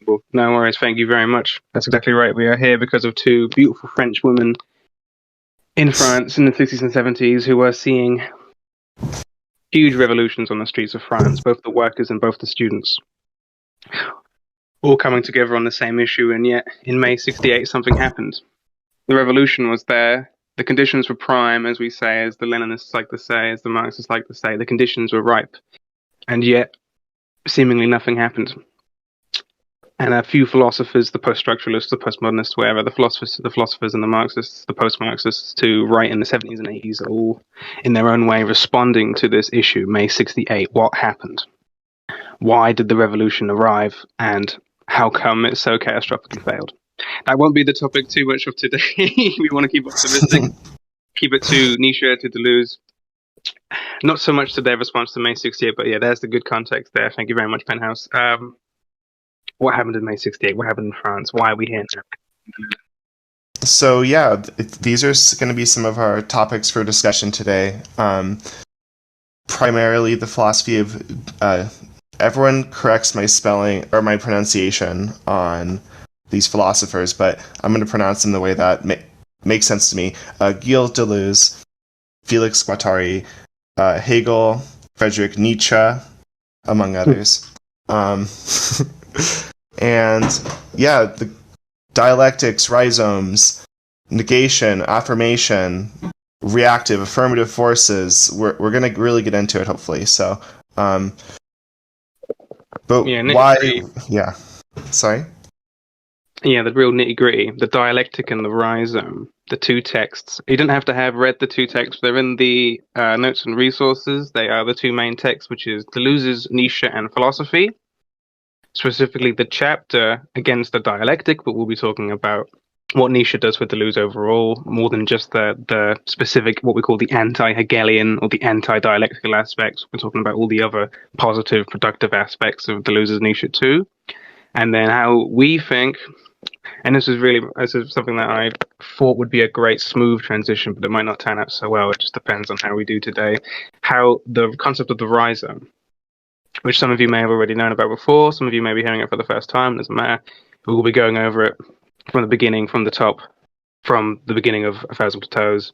Well, no worries. Thank you very much. That's exactly right. We are here because of two beautiful French women in France in the 60s and 70s who were seeing huge revolutions on the streets of France, both the workers and both the students, all coming together on the same issue. And yet, in May 68, something happened. The revolution was there. The conditions were prime, as we say, as the Leninists like to say, as the Marxists like to say. The conditions were ripe. And yet, seemingly nothing happened. And a few philosophers, the post-structuralists, the postmodernists, wherever, the philosophers and the Marxists, the post-Marxists, to write in the 70s and 80s, are all in their own way responding to this issue, May 68. What happened? Why did the revolution arrive? And how come it so catastrophically failed? That won't be the topic too much of today. We want to keep optimistic, keep it to Nietzsche, to Deleuze. Not so much to their response to May 68, but yeah, there's the good context there. Thank you very much, Penthouse. What happened in May 68? What happened in France? Why are we here now? So yeah, these are going to be some of our topics for discussion today. Primarily the philosophy of... everyone corrects my spelling or my pronunciation on these philosophers, but I'm going to pronounce them the way that makes sense to me. Gilles Deleuze, Felix Guattari, Hegel, Friedrich Nietzsche, among others. And yeah, the dialectics, rhizomes, negation, affirmation, reactive, affirmative forces. We're going to really get into it, hopefully. So, but yeah, why? Yeah, sorry. Yeah, the real nitty gritty, the dialectic and the rhizome, the two texts. You don't have to have read the two texts. They're in the notes and resources. They are the two main texts, which is Deleuze's Nietzsche and Philosophy, specifically the chapter against the dialectic, but we'll be talking about what Nietzsche does for Deleuze overall, more than just the specific, what we call the anti-Hegelian or the anti-dialectical aspects. We're talking about all the other positive, productive aspects of Deleuze's Nietzsche too. And then how we think, and this is something that I thought would be a great smooth transition, but it might not turn out so well. It just depends on how we do today. How the concept of the rhizome, which some of you may have already known about before, some of you may be hearing it for the first time, doesn't matter. We'll be going over it from the beginning, from the top, from the beginning of A Thousand Plateaus,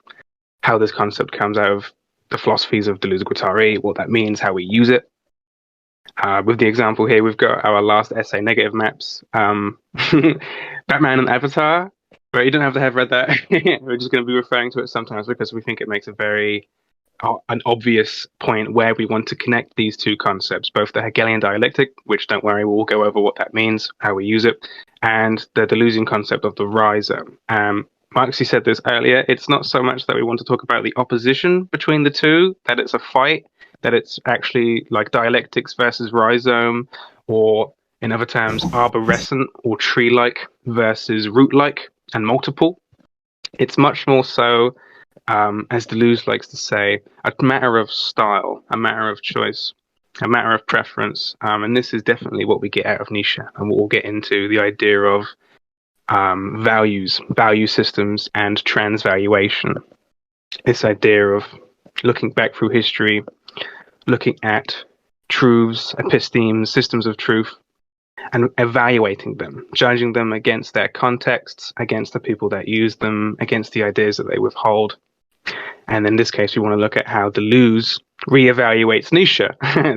how this concept comes out of the philosophies of Deleuze and Guattari, what that means, how we use it. With the example here, we've got our last essay, Negative Maps, Batman and Avatar, but you don't have to have read that. We're just going to be referring to it sometimes because we think it makes an obvious point where we want to connect these two concepts, both the Hegelian dialectic, which don't worry, we'll go over what that means, how we use it, and the Deleuzian concept of the rhizome. Marxy said this earlier, it's not so much that we want to talk about the opposition between the two, that it's a fight, that it's actually like dialectics versus rhizome, or in other terms, arborescent or tree-like versus root-like and multiple. It's much more so, as Deleuze likes to say, a matter of style, a matter of choice, a matter of preference. And this is definitely what we get out of Nietzsche, and what we'll get into, the idea of values, value systems, and transvaluation. This idea of looking back through history, looking at truths, epistemes, systems of truth, and evaluating them, judging them against their contexts, against the people that use them, against the ideas that they withhold. And in this case, we want to look at how Deleuze reevaluates Nietzsche,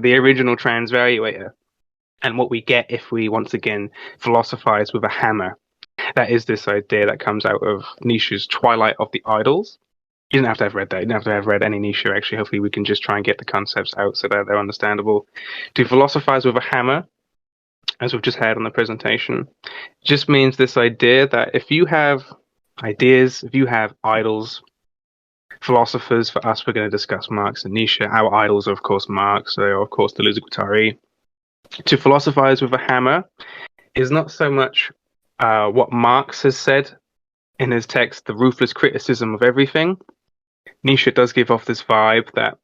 the original transvaluator, and what we get if we once again philosophize with a hammer. That is this idea that comes out of Nietzsche's Twilight of the Idols. You don't have to have read that. You don't have to have read any Nietzsche, actually. Hopefully we can just try and get the concepts out so that they're understandable. To philosophize with a hammer, as we've just had on the presentation, just means this idea that if you have ideas, if you have idols, philosophers, for us, we're going to discuss Marx and Nietzsche. Our idols are, of course, Marx, they are, of course, Deleuze and Guattari. To philosophize with a hammer is not so much what Marx has said in his text, the ruthless criticism of everything. Nietzsche does give off this vibe that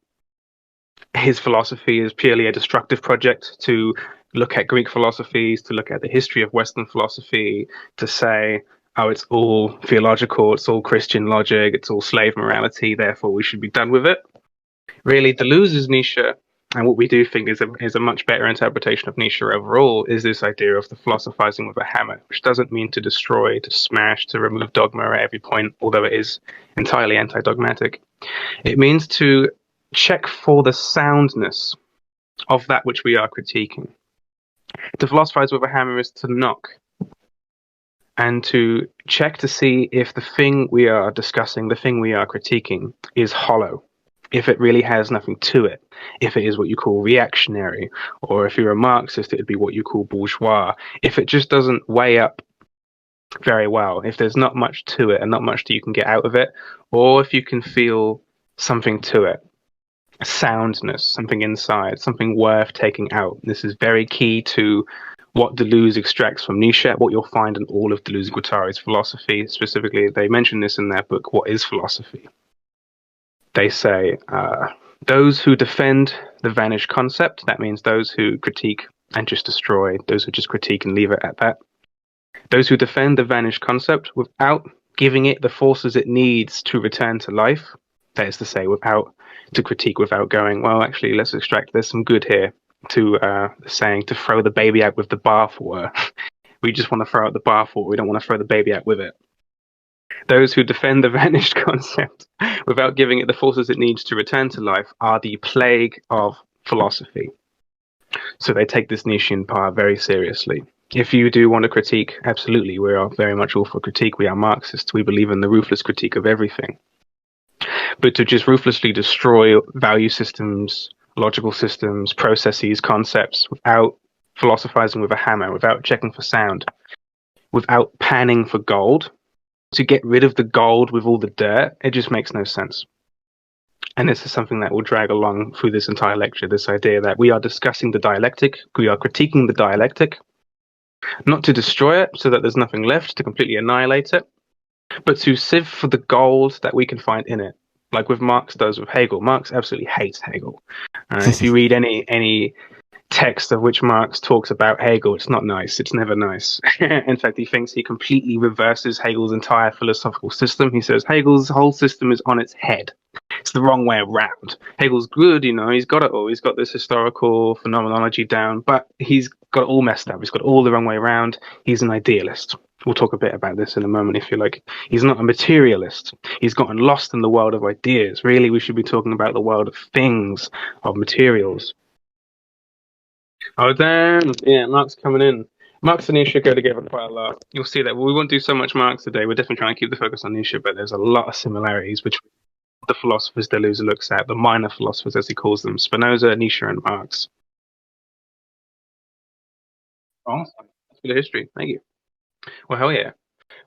his philosophy is purely a destructive project, to look at Greek philosophies, to look at the history of Western philosophy, to say, oh, it's all theological, it's all Christian logic, it's all slave morality, therefore we should be done with it. Really, Deleuze's Nietzsche And what we do think is a much better interpretation of Nietzsche overall is this idea of the philosophizing with a hammer, which doesn't mean to destroy, to smash, to remove dogma at every point, although it is entirely anti-dogmatic. It means to check for the soundness of that which we are critiquing. To philosophize with a hammer is to knock and to check to see if the thing we are discussing, the thing we are critiquing, is hollow, if it really has nothing to it, if it is what you call reactionary, or if you're a Marxist, it would be what you call bourgeois, if it just doesn't weigh up very well, if there's not much to it and not much that you can get out of it, or if you can feel something to it, a soundness, something inside, something worth taking out. This is very key to what Deleuze extracts from Nietzsche, what you'll find in all of Deleuze and Guattari's philosophy. Specifically, they mention this in their book, What is Philosophy? They say, those who defend the vanished concept, that means those who critique and just destroy, those who just critique and leave it at that. Those who defend the vanished concept without giving it the forces it needs to return to life, that is to say, without to critique, without going, well, actually, let's extract, there's some good here, to saying to throw the baby out with the bathwater. We just want to throw out the bathwater. We don't want to throw the baby out with it. Those who defend the vanished concept without giving it the forces it needs to return to life are the plague of philosophy. So they take this Nietzschean part very seriously. If you do want to critique, absolutely, we are very much all for critique. We are Marxists. We believe in the ruthless critique of everything. But to just ruthlessly destroy value systems, logical systems, processes, concepts, without philosophizing with a hammer, without checking for sound, without panning for gold, to get rid of the gold with all the dirt, it just makes no sense. And this is something that will drag along through this entire lecture, this idea that we are discussing the dialectic, we are critiquing the dialectic, not to destroy it so that there's nothing left, to completely annihilate it, but to sieve for the gold that we can find in it. Like with Marx does with Hegel. Marx absolutely hates Hegel. If you read any text of which Marx talks about Hegel, it's not nice. It's never nice. In fact, he thinks he completely reverses Hegel's entire philosophical system. He says Hegel's whole system is on its head. It's the wrong way around. Hegel's good, he's got it all. He's got this historical phenomenology down, but he's got it all messed up. He's got it all the wrong way around. He's an idealist. We'll talk a bit about this in a moment if you like. He's not a materialist. He's gotten lost in the world of ideas. Really, we should be talking about the world of things, of materials. Oh, damn. Yeah, Mark's coming in. Marx and Nietzsche go together quite a lot. You'll see that. Well, we won't do so much Marx today. We're definitely trying to keep the focus on Nietzsche, but there's a lot of similarities between the philosophers Deleuze looks at, the minor philosophers, as he calls them, Spinoza, Nietzsche, and Marx. Awesome. That's good history. Thank you. Well, hell yeah.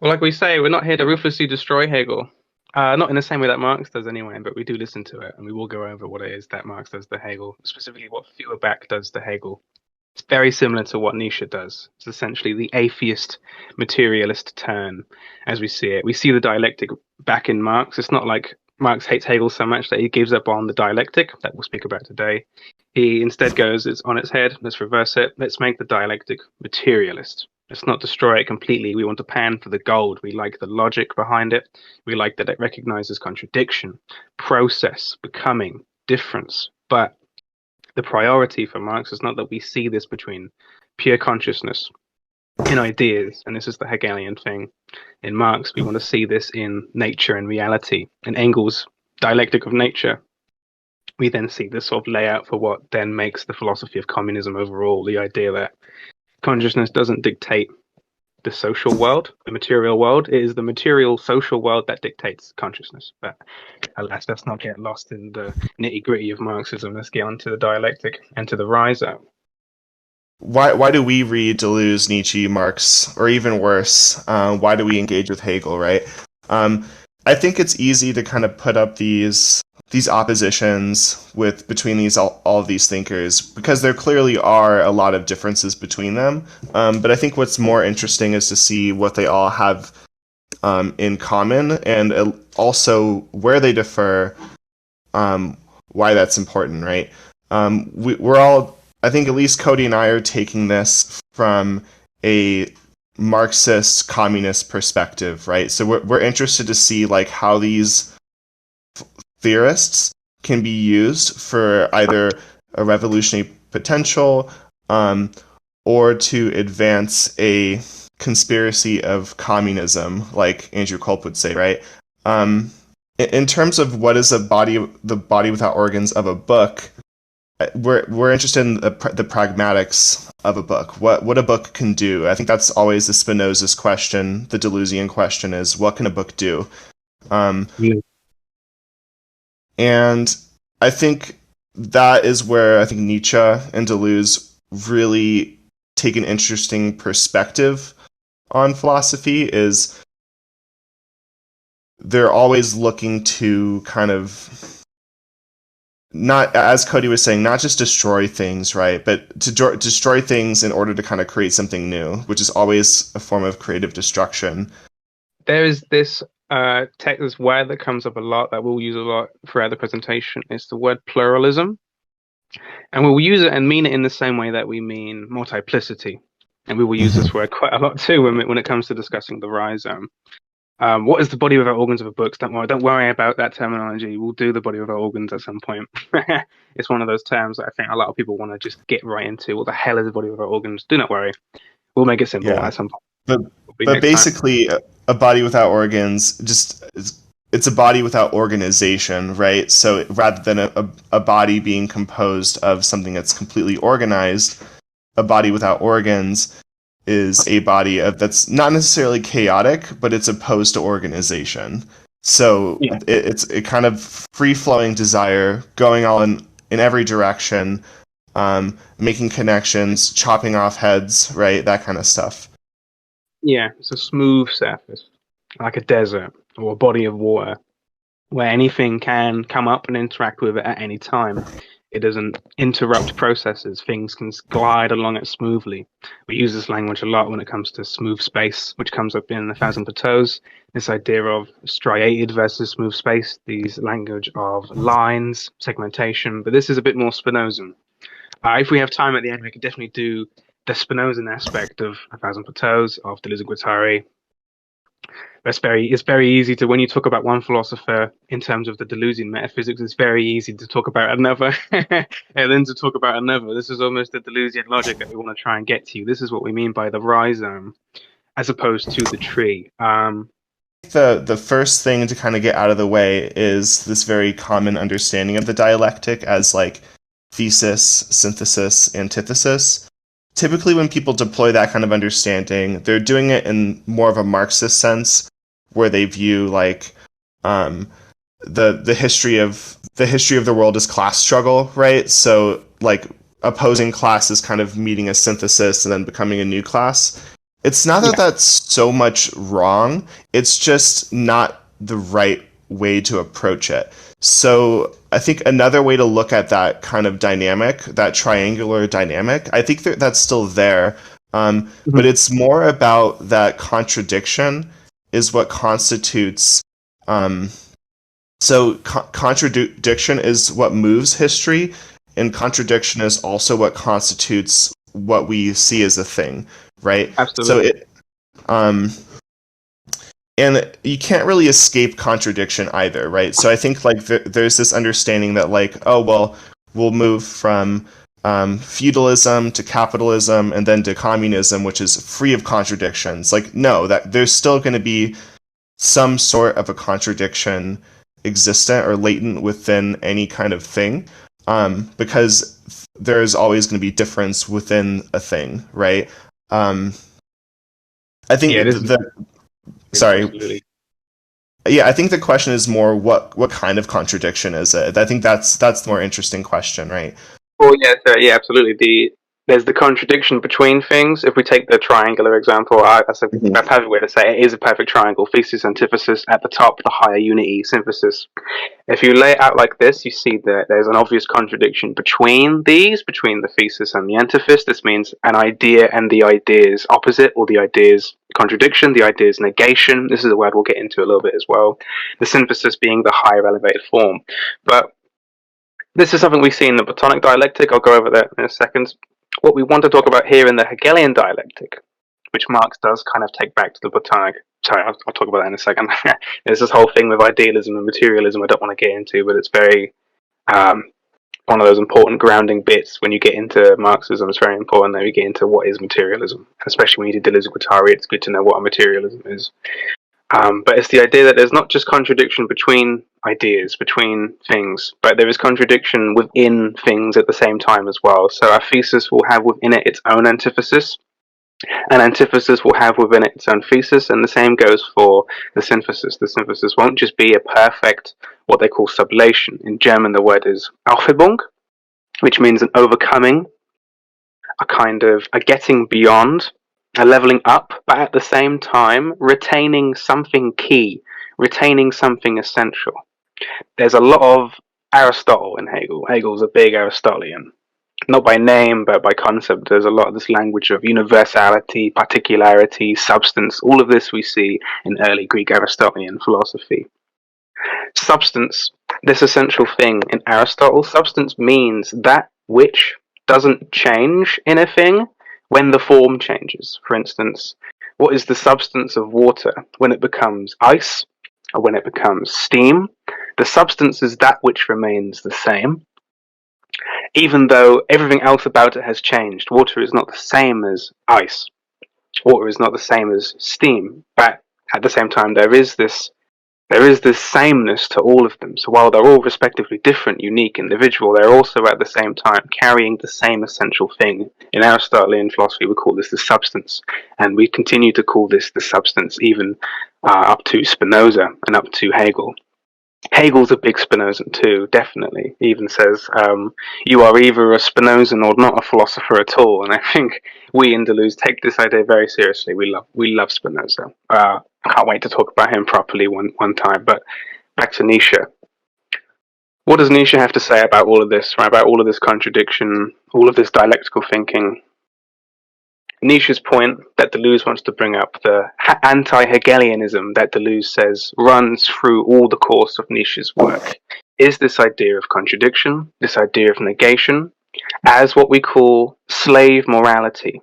Well, like we say, we're not here to ruthlessly destroy Hegel. Not in the same way that Marx does anyway, but we do listen to it, and we will go over what it is that Marx does to Hegel, specifically what Feuerbach does to Hegel. It's very similar to what Nietzsche does. It's essentially the atheist materialist turn as we see it. We see the dialectic back in Marx. It's not like Marx hates Hegel so much that he gives up on the dialectic that we'll speak about today. He instead goes, it's on its head, let's reverse it, let's make the dialectic materialist. Let's not destroy it completely. We want to pan for the gold. We like the logic behind it. We like that it recognizes contradiction, process, becoming, difference. But the priority for Marx is not that we see this between pure consciousness in ideas, and this is the Hegelian thing. In Marx, we want to see this in nature and reality. In Engels' Dialectic of Nature, we then see this sort of layout for what then makes the philosophy of communism overall, the idea that consciousness doesn't dictate the social world, the material world. It is the material social world that dictates consciousness. But alas, let's not get lost in the nitty-gritty of Marxism. Let's get on to the dialectic and to the Rhizome. Why do we read Deleuze, Nietzsche, Marx, or even worse, why do we engage with Hegel, right? I think it's easy to kind of put up these oppositions between all of these thinkers because there clearly are a lot of differences between them. But I think what's more interesting is to see what they all have in common and also where they differ, why that's important, right? We're all, I think at least Cody and I are taking this from a Marxist communist perspective, right? So we're interested to see like how these theorists can be used for either a revolutionary potential, or to advance a conspiracy of communism, like Andrew Culp would say, right? In terms of what is the body without organs of a book, we're interested in the pragmatics of a book. What a book can do. I think that's always the Spinoza's question. The Deleuzian question is, what can a book do? Yeah. And I think that is where I think Nietzsche and Deleuze really take an interesting perspective on philosophy. Is they're always looking to kind of, not, as Cody was saying, not just destroy things, right? But to destroy things in order to kind of create something new, which is always a form of creative destruction. There is this text, this word that comes up a lot that we'll use a lot throughout the presentation. It's the word pluralism. And we will use it and mean it in the same way that we mean multiplicity. And we will use this word quite a lot too when it comes to discussing the rhizome. What is the body without organs of a book? Don't worry about that terminology. We'll do the body without organs at some point. It's one of those terms that I think a lot of people want to just get right into. What the hell is a body without organs? Do not worry. We'll make it simple Yeah, at some point. but It'll be next time. basically, a body without organs just it's a body without organization, right? So rather than a body being composed of something that's completely organized, a body without organs is a body that's not necessarily chaotic, but it's opposed to organization. So Yeah. it's a kind of free flowing desire going all in every direction, making connections, chopping off heads, right? That kind of stuff. Yeah, it's a smooth surface, like a desert or a body of water, where anything can come up and interact with it at any time. It doesn't interrupt processes. Things can glide along it smoothly. We use this language a lot when it comes to smooth space, which comes up in A Thousand Plateaus. This idea of striated versus smooth space, these language of lines, segmentation. But this is a bit more Spinozan. If we have time at the end, we could definitely do the Spinozan aspect of A Thousand Plateaus, of Deleuze and Guattari. It's very easy to, when you talk about one philosopher in terms of the Deleuzian metaphysics, it's very easy to talk about another and then to talk about another. This is almost the Deleuzian logic that we want to try and get to. This is what we mean by the rhizome as opposed to the tree. The first thing to kind of get out of the way is this very common understanding of the dialectic as like thesis, synthesis, antithesis. Typically, when people deploy that kind of understanding, they're doing it in more of a Marxist sense, where they view like the history of the world as class struggle, right? So like opposing classes kind of meeting a synthesis and then becoming a new class. It's not that that's so much wrong. It's just not the right way to approach it. So I think another way to look at that kind of dynamic, that triangular dynamic, I think that's still there. But it's more about that contradiction is what constitutes. Contradiction is what moves history, and contradiction is also what constitutes what we see as a thing, right? Absolutely. And you can't really escape contradiction either, right? So I think like there's this understanding that like, oh well, we'll move from feudalism to capitalism and then to communism, which is free of contradictions. Like no, that there's still going to be some sort of a contradiction existent or latent within any kind of thing, because there's always going to be difference within a thing, right? I think sorry. Absolutely. Yeah, I think the question is more what kind of contradiction is it? I think that's the more interesting question, right? Well, yeah, absolutely. There's the contradiction between things. If we take the triangular example, that's a perfect way to say it. It is a perfect triangle. Thesis, antithesis, at the top, the higher unity, synthesis. If you lay it out like this, you see that there's an obvious contradiction between the thesis and the antithesis. This means an idea and the idea's opposite, or the idea's contradiction, the idea's negation. This is a word we'll get into a little bit as well. The synthesis being the higher elevated form. But this is something we see in the Platonic dialectic. I'll go over that in a second. What we want to talk about here in the Hegelian dialectic, which Marx does kind of take back to the Platonic. Sorry, I'll talk about that in a second. There's this whole thing with idealism and materialism I don't want to get into, but it's very one of those important grounding bits when you get into Marxism. It's very important that you get into what is materialism, especially when you do Deleuze and Guattari. It's good to know what a materialism is. But it's the idea that there's not just contradiction between ideas, between things, but there is contradiction within things at the same time as well. So our thesis will have within it its own antithesis, and antithesis will have within it its own thesis, and the same goes for the synthesis. The synthesis won't just be a perfect, what they call sublation. In German, the word is Aufhebung, which means an overcoming, a kind of a getting beyond, a leveling up, but at the same time retaining something key, retaining something essential. There's a lot of Aristotle in Hegel. Hegel's a big Aristotelian. Not by name, but by concept. There's a lot of this language of universality, particularity, substance. All of this we see in early Greek Aristotelian philosophy. Substance, this essential thing in Aristotle, substance means that which doesn't change in a thing when the form changes. For instance, what is the substance of water when it becomes ice or when it becomes steam? The substance is that which remains the same, even though everything else about it has changed. Water is not the same as ice. Water is not the same as steam. But at the same time, there is this sameness to all of them. So while they're all respectively different, unique, individual, they're also at the same time carrying the same essential thing. In Aristotelian philosophy, we call this the substance, and we continue to call this the substance even up to Spinoza and up to Hegel. Hegel's a big Spinozan too, definitely. He even says, you are either a Spinozan or not a philosopher at all. And I think we in Deleuze take this idea very seriously. We love Spinoza. I can't wait to talk about him properly one time. But back to Nietzsche. What does Nietzsche have to say about all of this, right? About all of this contradiction, all of this dialectical thinking? Nietzsche's point that Deleuze wants to bring up, the anti-Hegelianism that Deleuze says runs through all the course of Nietzsche's work, is this idea of contradiction, this idea of negation, as what we call slave morality,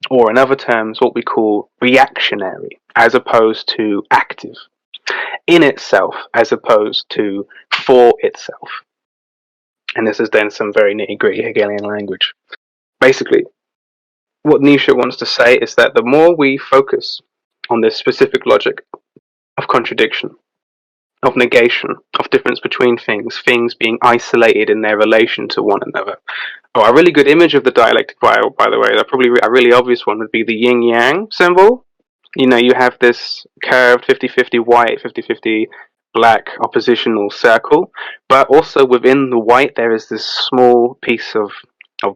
or in other terms, what we call reactionary, as opposed to active, in itself, as opposed to for itself. And this is then some very nitty-gritty Hegelian language. Basically, what Nietzsche wants to say is that the more we focus on this specific logic of contradiction, of negation, of difference between things, things being isolated in their relation to one another. Oh, a really good image of the dialectic, by the way, probably a really obvious one would be the yin-yang symbol. You know, you have this curved 50-50 white, 50-50 black oppositional circle, but also within the white there is this small piece of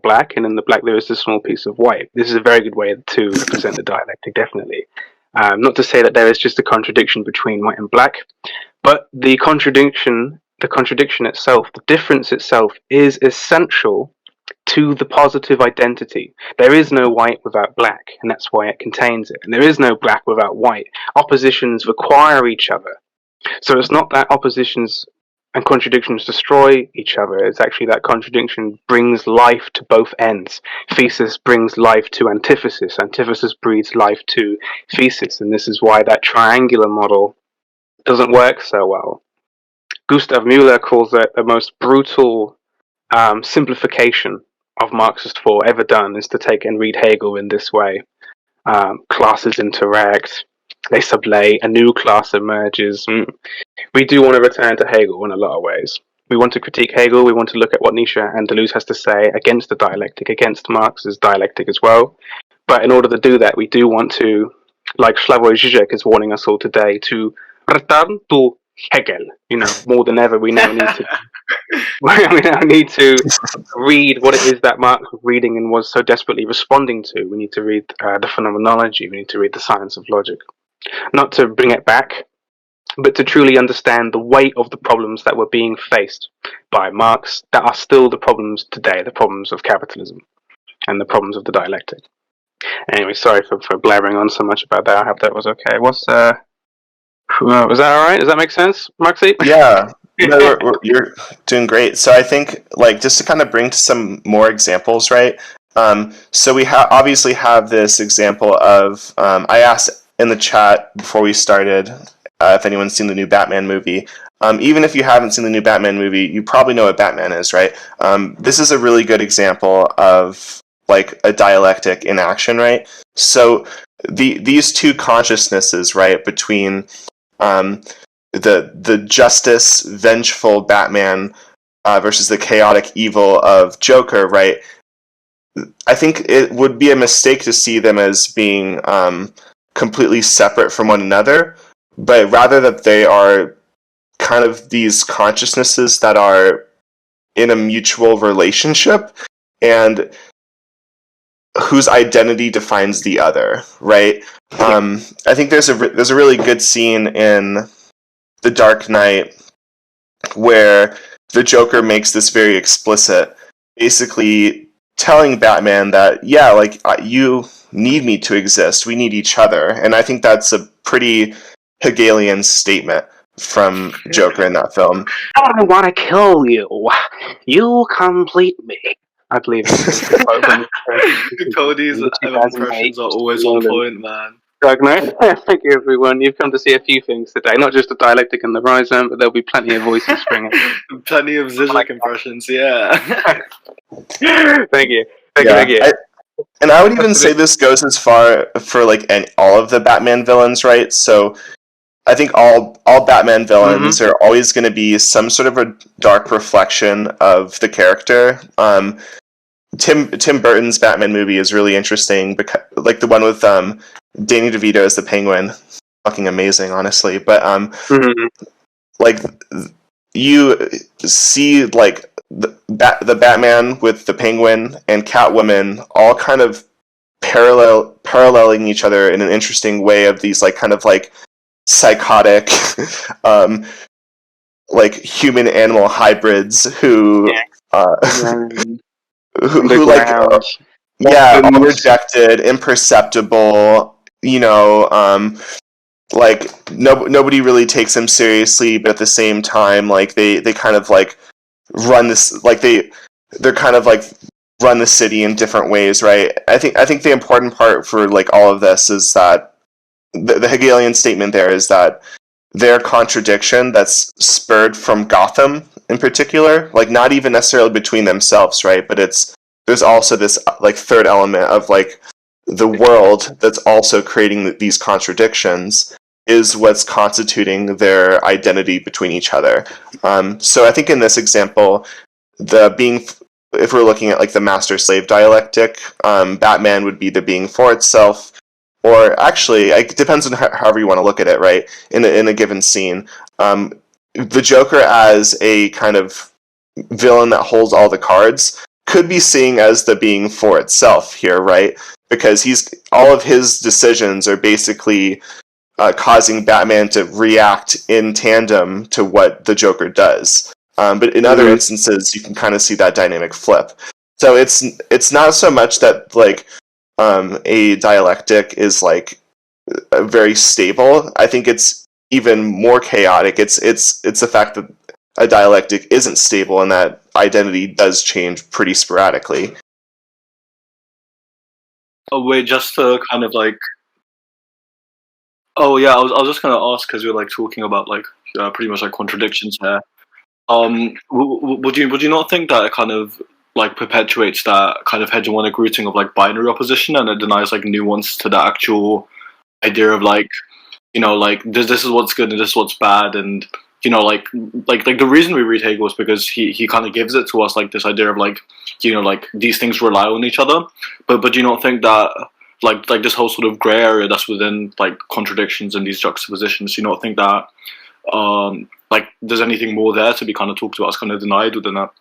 black, and in the black there is this small piece of white. This is a very good way to represent the dialectic, definitely. Not to say that there is just a contradiction between white and black, but the contradiction itself, the difference itself, is essential to the positive identity. There is no white without black, and that's why it contains it. And there is no black without white. Oppositions require each other. So it's not that oppositions and contradictions destroy each other. It's actually that contradiction brings life to both ends. Thesis brings life to antithesis. Antithesis breathes life to thesis. And this is why that triangular model doesn't work so well. Gustav Müller calls it the most brutal simplification of Marxist thought ever done, is to take and read Hegel in this way. Classes interact, they sublate, a new class emerges. We do want to return to Hegel in a lot of ways. We want to critique Hegel, we want to look at what Nietzsche and Deleuze has to say against the dialectic, against Marx's dialectic as well. But in order to do that, we do want to, like Slavoj Žižek is warning us all today, to return to Hegel. You know, more than ever, we now need to read what it is that Marx was reading and was so desperately responding to. We need to read the phenomenology. We need to read the science of logic. Not to bring it back, but to truly understand the weight of the problems that were being faced by Marx that are still the problems today, the problems of capitalism and the problems of the dialectic. Anyway, sorry for blabbering on so much about that. I hope that was okay. Was that all right? Does that make sense, Marxy? Yeah. No, you're doing great. So I think, like, just to kind of bring to some more examples, right? So we obviously have this example of, I asked in the chat before we started if anyone's seen the new Batman movie. Even if you haven't seen the new Batman movie, you probably know what Batman is, right? This is a really good example of like a dialectic in action, right? So these two consciousnesses, right, between um, the justice, vengeful Batman versus the chaotic evil of Joker, right? I think it would be a mistake to see them as being completely separate from one another, but rather that they are kind of these consciousnesses that are in a mutual relationship and whose identity defines the other, right? I think there's a really good scene in The Dark Knight where the Joker makes this very explicit, basically telling Batman that, yeah, like, you need me to exist. We need each other. And I think that's a pretty Hegelian statement from Joker in that film. I want to kill you. You complete me. I believe it's the quote from Cody's the 2008 impressions are always on point, man. Dark Knight. Thank you, everyone. You've come to see a few things today. Not just the Dialectic and the Rhizome, but there'll be plenty of voices springing. Plenty of Zizek impressions, yeah. Thank you. Thank you. And I would even say this goes as far for like all of the Batman villains, right? So I think all Batman villains are always going to be some sort of a dark reflection of the character. Tim Burton's Batman movie is really interesting, because like the one with Danny DeVito as the Penguin, fucking amazing, honestly. But like you see like the Batman with the Penguin and Catwoman all kind of paralleling each other in an interesting way of these like kind of like psychotic like human animal hybrids who who like are rejected, imperceptible, you know, like nobody really takes them seriously, but at the same time like they kind of like run this, like they're kind of like run the city in different ways, right? I think the important part for like all of this is that the Hegelian statement there is that their contradiction that's spurred from Gotham in particular, like not even necessarily between themselves, right? But there's also this like third element of like the world that's also creating these contradictions is what's constituting their identity between each other. So I think in this example, if we're looking at like the master-slave dialectic, Batman would be the being for itself, or actually, it depends on however you want to look at it, right? In a given scene, the Joker as a kind of villain that holds all the cards could be seen as the being for itself here, right? Because all of his decisions are basically causing Batman to react in tandem to what the Joker does. But in other instances, you can kind of see that dynamic flip. So it's not so much that like a dialectic is like very stable. I think it's even more chaotic. It's the fact that a dialectic isn't stable and that identity does change pretty sporadically. Oh wait, just to kind of like, oh yeah, I was just gonna ask because we're like talking about like pretty much like contradictions here. Would you not think that it kind of like perpetuates that kind of hegemonic rooting of like binary opposition, and it denies like nuance to the actual idea of like, you know, like this is what's good and this is what's bad, and you know, like the reason we read Hegel is because he kind of gives it to us like this idea of like, you know, like these things rely on each other, but you don't think that like this whole sort of gray area that's within like contradictions and these juxtapositions, you don't think that like there's anything more there to be kind of talked about, it's kind of denied within that?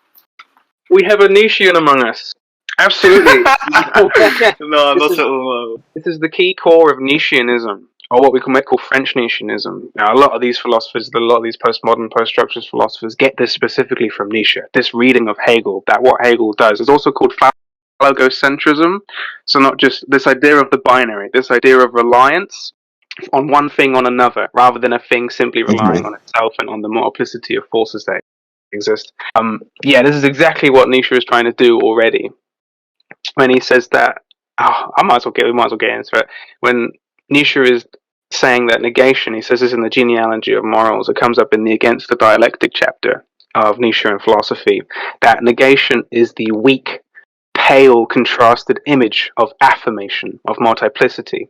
We have a Nietzschean among us. Absolutely. No, not at all. This is the key core of Nietzscheanism, or what we might call French Nietzscheanism. Now, a lot of these philosophers, a lot of these postmodern, post-structuralist philosophers get this specifically from Nietzsche, this reading of Hegel, that what Hegel does is also called phallogocentrism. So not just this idea of the binary, this idea of reliance on one thing on another, rather than a thing simply relying on itself and on the multiplicity of forces that exist. This is exactly what Nietzsche is trying to do already when he says that. We might as well get into it. When Nietzsche is saying that negation, he says this in the genealogy of morals, it comes up in the Against the Dialectic chapter of Nietzsche and philosophy, that negation is the weak, pale, contrasted image of affirmation, of multiplicity,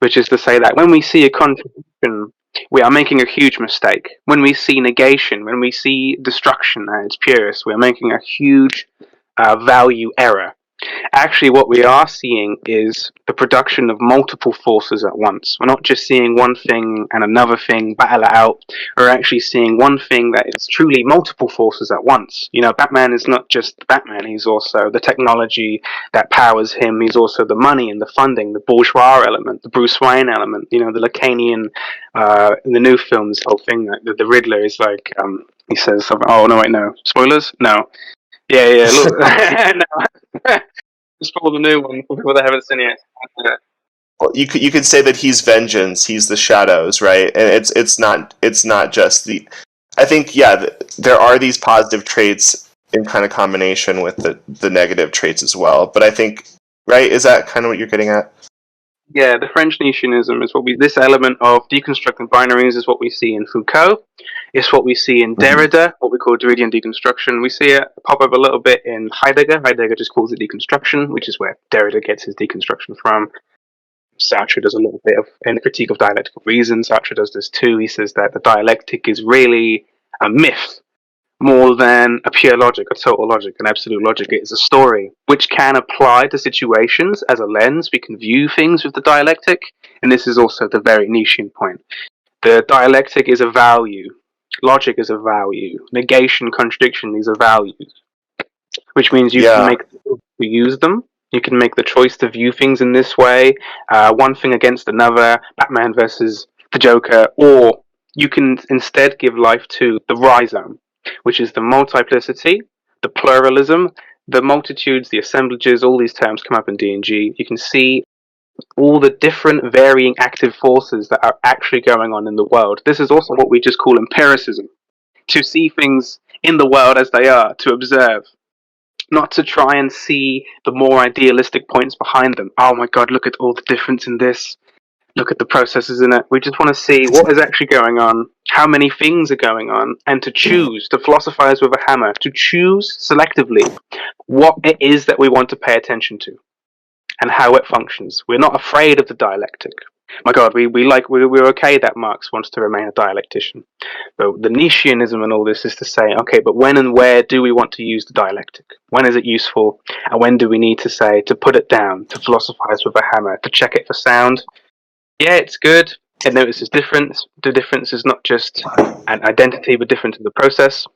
which is to say that when we see a contradiction, we are making a huge mistake. When we see negation, when we see destruction at its purest, we are making a huge value error. Actually, what we are seeing is the production of multiple forces at once. We're not just seeing one thing and another thing battle it out. We're actually seeing one thing that is truly multiple forces at once. You know, Batman is not just Batman, he's also the technology that powers him. He's also the money and the funding, the bourgeois element, the Bruce Wayne element, you know, the Lacanian, in the new film, this whole thing, that the Riddler is like, he says something, oh, no, wait, no. Spoilers? No. Yeah, look. No. Spoil the new one for people that haven't seen it. Well, you could say that he's vengeance. He's the shadows, right? And it's not just the. I think there are these positive traits in kind of combination with the negative traits as well. But I think, right, is that kind of what you're getting at? Yeah, the French Nietzscheanism is this element of deconstructing binaries is what we see in Foucault. It's what we see in Derrida, what we call Derridian deconstruction. We see it pop up a little bit in Heidegger. Heidegger just calls it deconstruction, which is where Derrida gets his deconstruction from. Sartre does a little bit of in the critique of dialectical reason. Sartre does this too. He says that the dialectic is really a myth more than a pure logic, a total logic, an absolute logic. It is a story which can apply to situations as a lens. We can view things with the dialectic, and this is also the very Nietzschean point. The dialectic is a value. Logic is a value. Negation, contradiction, these are values, which means you can make the choice to use them. You can make the choice to view things in this way, one thing against another, Batman versus the Joker, or you can instead give life to the rhizome, which is the multiplicity, the pluralism, the multitudes, the assemblages. All these terms come up in D&G. You can see all the different varying active forces that are actually going on in the world. This is also what we just call empiricism, to see things in the world as they are, to observe, not to try and see the more idealistic points behind them. Oh my god, look at all the difference in this. Look at the processes in it. We just want to see what is actually going on, how many things are going on, and to choose, to philosophize with a hammer, to choose selectively what it is that we want to pay attention to and how it functions. We're not afraid of the dialectic. My god, we're okay that Marx wants to remain a dialectician. But the Nietzscheanism and all this is to say, okay, but when and where do we want to use the dialectic? When is it useful? And when do we need to say, to put it down, to philosophize with a hammer, to check it for sound? Yeah, it's good. It notices difference. The difference is not just an identity, but different in the process.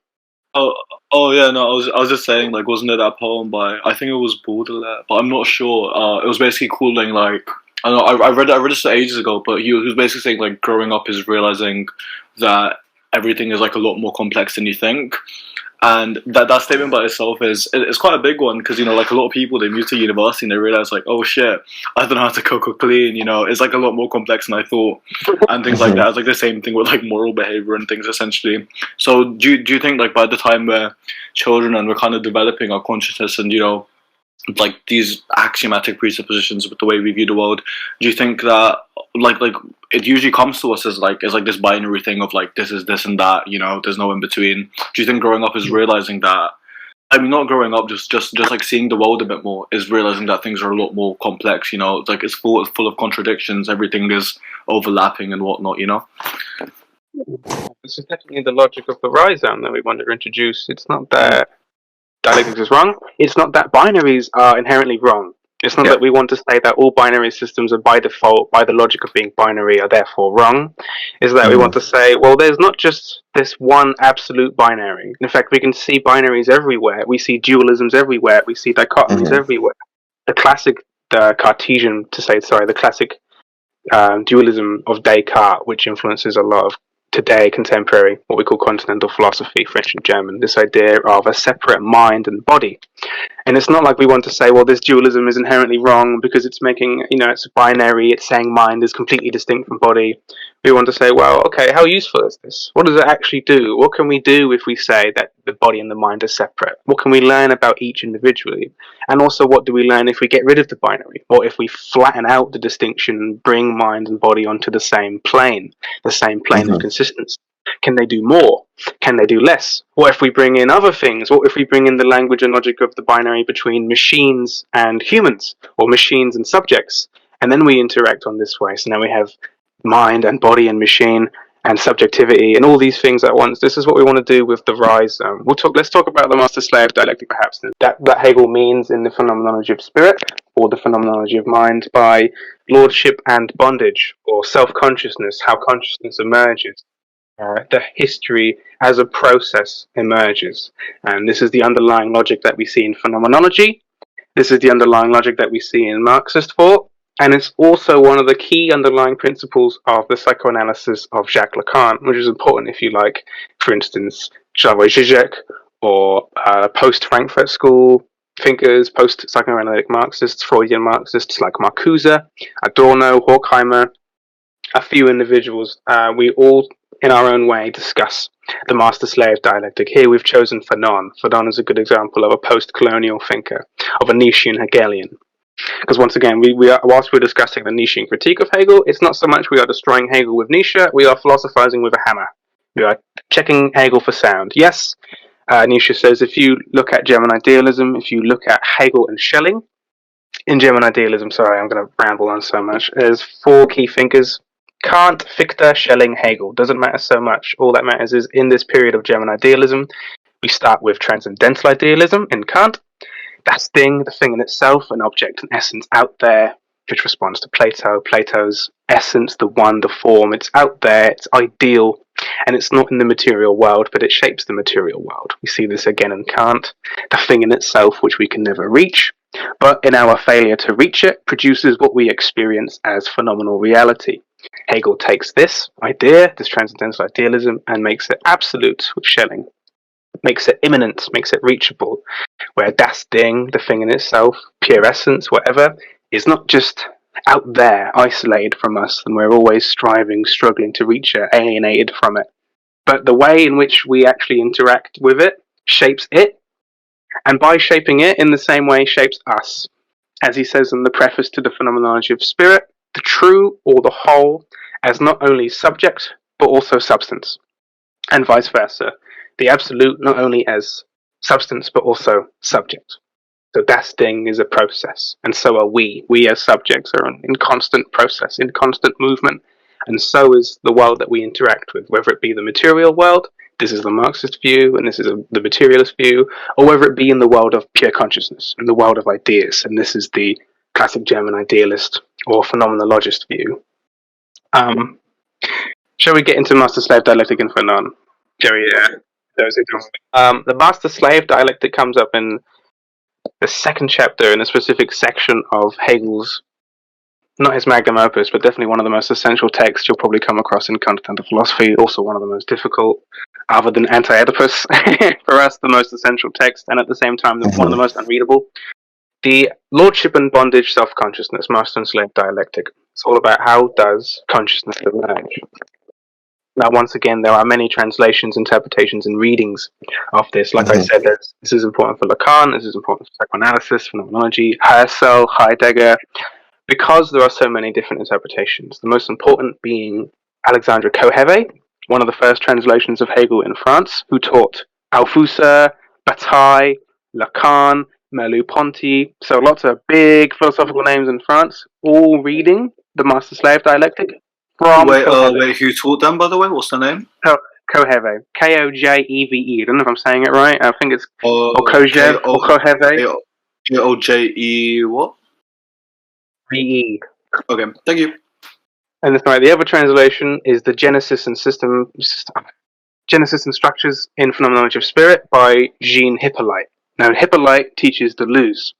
Yeah, no, I was just saying, like, wasn't it that poem by, I think it was Baudelaire, but I'm not sure. It was basically calling, like, I don't know, I read this ages ago, but he was basically saying, like, growing up is realizing that everything is, like, a lot more complex than you think. And that statement by itself it's quite a big one, because, you know, like, a lot of people, they move to university and they realize, like, oh shit, I don't know how to cook clean, you know, it's like a lot more complex than I thought, and things like that. It's like the same thing with, like, moral behavior and things, essentially. So do you think, like, by the time we're children and we're kind of developing our consciousness and, you know, like, these axiomatic presuppositions with the way we view the world, do you think that like it usually comes to us as this binary thing of, like, this is this and that, you know, there's no in between? Do you think growing up is realizing that, I mean, not growing up, just like seeing the world a bit more, is realizing that things are a lot more complex, you know, it's like it's full of contradictions, everything is overlapping and whatnot, you know? This is definitely the logic of the rhizome that we want to introduce. It's not that dialectics is wrong. It's not that binaries are inherently wrong. It's not that we want to say that all binary systems are by default, by the logic of being binary, are therefore wrong. It's that we want to say, well, there's not just this one absolute binary. In fact, we can see binaries everywhere. We see dualisms everywhere. We see dichotomies everywhere. The classic the classic dualism of Descartes, which influences a lot of today contemporary, what we call continental philosophy, French and German, this idea of a separate mind and body. And it's not like we want to say, well, this dualism is inherently wrong because it's making, it's binary, it's saying mind is completely distinct from body. We want to say, well, okay, how useful is this? What does it actually do? What can we do if we say that the body and the mind are separate? What can we learn about each individually? And also, what do we learn if we get rid of the binary? Or if we flatten out the distinction and bring mind and body onto the same plane of consistence? Can they do more? Can they do less? What if we bring in other things? What if we bring in the language and logic of the binary between machines and humans, or machines and subjects? And then we interact on this way. So now we have mind and body and machine and subjectivity and all these things at once. This is what we want to do with the Rhizome. Let's talk about the master-slave dialectic, perhaps. That Hegel means in the phenomenology of spirit, or the phenomenology of mind, by lordship and bondage, or self-consciousness, how consciousness emerges. The history as a process emerges. And this is the underlying logic that we see in phenomenology. This is the underlying logic that we see in Marxist thought. And it's also one of the key underlying principles of the psychoanalysis of Jacques Lacan, which is important if you like, for instance, Slavoj Žižek, or post-Frankfurt School thinkers, post-psychoanalytic Marxists, Freudian Marxists like Marcuse, Adorno, Horkheimer, a few individuals. We all, in our own way, discuss the master-slave dialectic. Here we've chosen Fanon. Fanon is a good example of a post-colonial thinker, of a Nietzschean Hegelian. Because once again, whilst we're discussing the Nietzschean critique of Hegel, it's not so much we are destroying Hegel with Nietzsche, we are philosophizing with a hammer. We are checking Hegel for sound. Yes, Nietzsche says if you look at German idealism, if you look at Hegel and Schelling, in German idealism, sorry, I'm going to ramble on so much, there's four key thinkers: Kant, Fichte, Schelling, Hegel. Doesn't matter so much. All that matters is in this period of German idealism, we start with transcendental idealism in Kant. Das Ding, the thing in itself, an object, an essence out there, which responds to Plato. Plato's essence, the one, the form, it's out there, it's ideal, and it's not in the material world, but it shapes the material world. We see this again in Kant. The thing in itself, which we can never reach, but in our failure to reach it, produces what we experience as phenomenal reality. Hegel takes this idea, this transcendental idealism, and makes it absolute with Schelling. Makes it immanent, makes it reachable, where das Ding, the thing in itself, pure essence, whatever, is not just out there, isolated from us, and we're always striving, struggling to reach it, alienated from it. But the way in which we actually interact with it shapes it, and by shaping it, in the same way, shapes us. As he says in the preface to the Phenomenology of Spirit, the true or the whole as not only subject, but also substance, and vice versa. The absolute not only as substance, but also subject. So das Ding is a process, and so are we. We as subjects are in constant process, in constant movement, and so is the world that we interact with, whether it be the material world, this is the Marxist view, and this is the materialist view, or whether it be in the world of pure consciousness, in the world of ideas, and this is the classic German idealist or phenomenologist view. Shall we get into master-slave dialectic and Fanon? Jerry, the master-slave dialectic comes up in the second chapter in a specific section of Hegel's, not his magnum opus, but definitely one of the most essential texts you'll probably come across in continental philosophy, also one of the most difficult, other than Anti-Oedipus, for us, the most essential text, and at the same time, one of the most unreadable. The Lordship and Bondage Self-Consciousness, Master and Slave Dialectic. It's all about how does consciousness emerge. Now, once again, there are many translations, interpretations, and readings of this. Like I said, this is important for Lacan, this is important for psychoanalysis, phenomenology, Husserl, Heidegger, because there are so many different interpretations. The most important being Alexandre Coheve, one of the first translations of Hegel in France, who taught Althusser, Bataille, Lacan, Merleau-Ponty, so lots of big philosophical names in France, all reading the Master-Slave Dialectic. Wait, who taught them, by the way? What's the name? Koheve. K-O-J-E-V-E. I don't know if I'm saying it right. I think it's Kojev or Koheve. K-O-J-E what? V-E. Okay, thank you. And the other translation is the Genesis and Structures in Phenomenology of Spirit by Jean Hippolyte. Now, Hippolyte teaches Deleuze.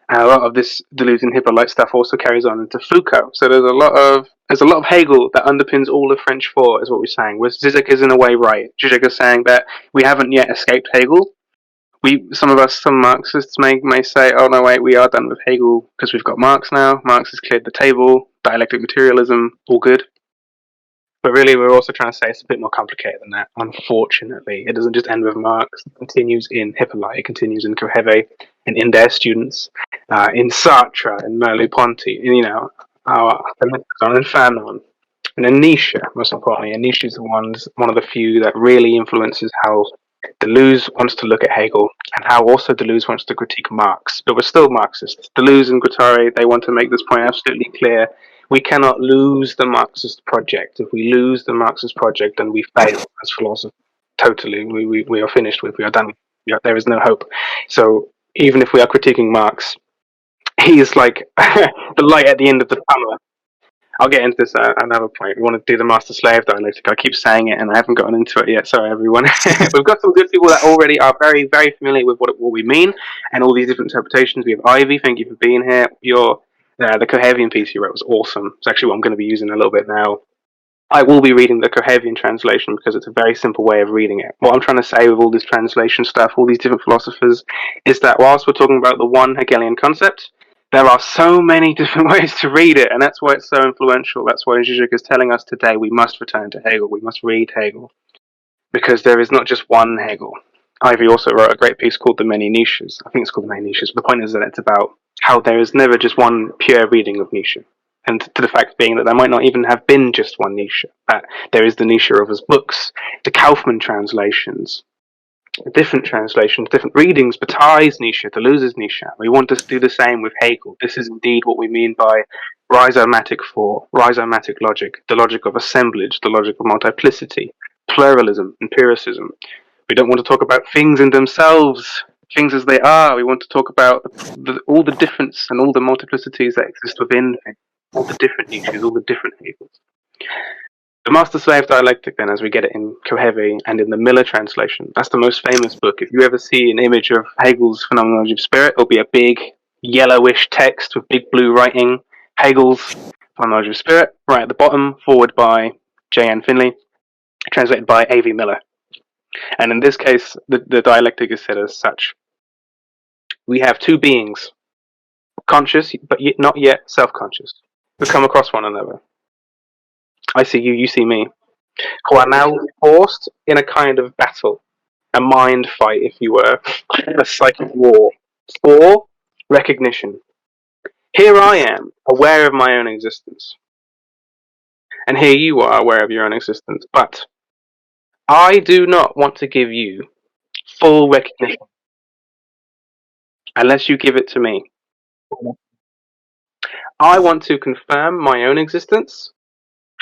And a lot of this Deleuze and Hippolyte stuff also carries on into Foucault. So there's a lot of Hegel that underpins all of French thought, is what we're saying. Whereas Zizek is in a way right. Zizek is saying that we haven't yet escaped Hegel. some Marxists may say, oh no, wait, we are done with Hegel because we've got Marx now. Marx has cleared the table. Dialectic materialism, all good. But really, we're also trying to say it's a bit more complicated than that. Unfortunately, it doesn't just end with Marx. It continues in Hippolyte, it continues in Koheve, and in their students, in Sartre, and Merleau-Ponty, and the list goes on and Fanon. And then Nietzsche, most importantly. And Nietzsche is one of the few that really influences how Deleuze wants to look at Hegel and how also Deleuze wants to critique Marx. But we're still Marxists. Deleuze and Guattari, they want to make this point absolutely clear. We cannot lose the Marxist project. If we lose the Marxist project, then we fail as philosophers. Totally. We are finished with. We are done. There is no hope. So even if we are critiquing Marx, he is like the light at the end of the tunnel. I'll get into this at another point. We want to do the master-slave dialectic. I keep saying it, and I haven't gotten into it yet. Sorry, everyone. We've got some good people that already are very, very familiar with what we mean and all these different interpretations. We have Ivy. Thank you for being here. The Cohevian piece you wrote was awesome. It's actually what I'm going to be using a little bit now. I will be reading the Cohevian translation because it's a very simple way of reading it. What I'm trying to say with all this translation stuff, all these different philosophers, is that whilst we're talking about the one Hegelian concept, there are so many different ways to read it, and that's why it's so influential. That's why Zizek is telling us today we must return to Hegel, we must read Hegel, because there is not just one Hegel. Ivy also wrote a great piece called The Many Niches. I think it's called The Many Niches, but the point is that it's about how there is never just one pure reading of Nietzsche, and to the fact being that there might not even have been just one Nietzsche, that there is the Nietzsche of his books, the Kaufmann translations, different translations, different readings, Bataille's Nietzsche, Deleuze's Nietzsche. We want to do the same with Hegel. This is indeed what we mean by rhizomatic logic, the logic of assemblage, the logic of multiplicity, pluralism, empiricism. We don't want to talk about things in themselves, things as they are. We want to talk about all the difference and all the multiplicities that exist within all the different Nietzsches, all the different Hegels. The Master-Slave Dialectic, then, as we get it in Koheve and in the Miller translation, that's the most famous book. If you ever see an image of Hegel's Phenomenology of Spirit, it'll be a big yellowish text with big blue writing, Hegel's Phenomenology of Spirit, right at the bottom, forward by J.N. Finley, translated by A.V. Miller. And in this case, the dialectic is said as such. We have two beings, conscious, but not yet self-conscious, who come across one another. I see you, you see me, who are now forced in a kind of battle, a mind fight, if you were, a psychic war, for recognition. Here I am, aware of my own existence. And here you are, aware of your own existence. But I do not want to give you full recognition unless you give it to me. I want to confirm my own existence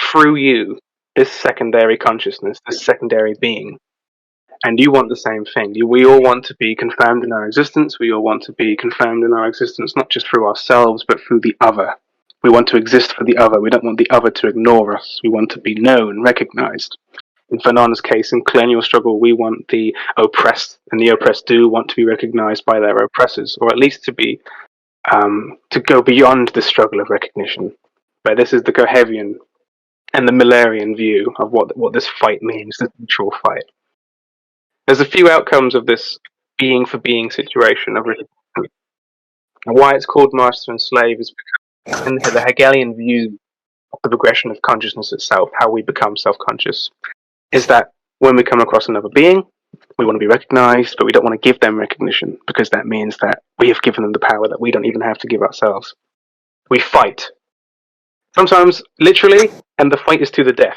through you, this secondary consciousness, this secondary being. And you want the same thing. We all want to be confirmed in our existence. We all want to be confirmed in our existence, not just through ourselves, but through the other. We want to exist for the other. We don't want the other to ignore us. We want to be known, recognized. In Fanon's case, in colonial struggle, we want the oppressed, and the oppressed do want to be recognized by their oppressors, or at least to be to go beyond the struggle of recognition. But this is the Cohevian and the Millerian view of what this fight means, this mutual fight. There's a few outcomes of this being for being situation of recognition. And why it's called master and slave is because in the Hegelian view of the progression of consciousness itself, how we become self-conscious, is that when we come across another being, we want to be recognized, but we don't want to give them recognition because that means that we have given them the power that we don't even have to give ourselves. We fight. Sometimes literally, and the fight is to the death.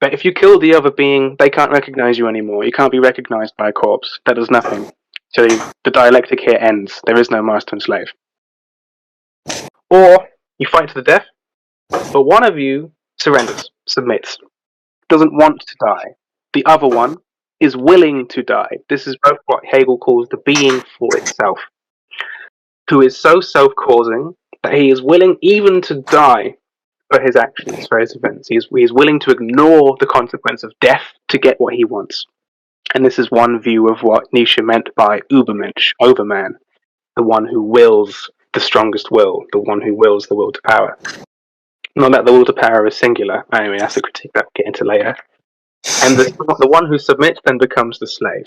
But if you kill the other being, they can't recognize you anymore. You can't be recognized by a corpse. That does nothing. So the dialectic here ends. There is no master and slave. Or you fight to the death, but one of you surrenders, submits, doesn't want to die. The other one is willing to die. This is both what Hegel calls the being for itself, who is so self-causing that he is willing even to die for his actions, for his events. He is willing to ignore the consequence of death to get what he wants. And this is one view of what Nietzsche meant by Übermensch, overman, the one who wills the strongest will, the one who wills the will to power. Not that the will to power is singular. Anyway, that's a critique that we'll get into later. And the one who submits then becomes the slave.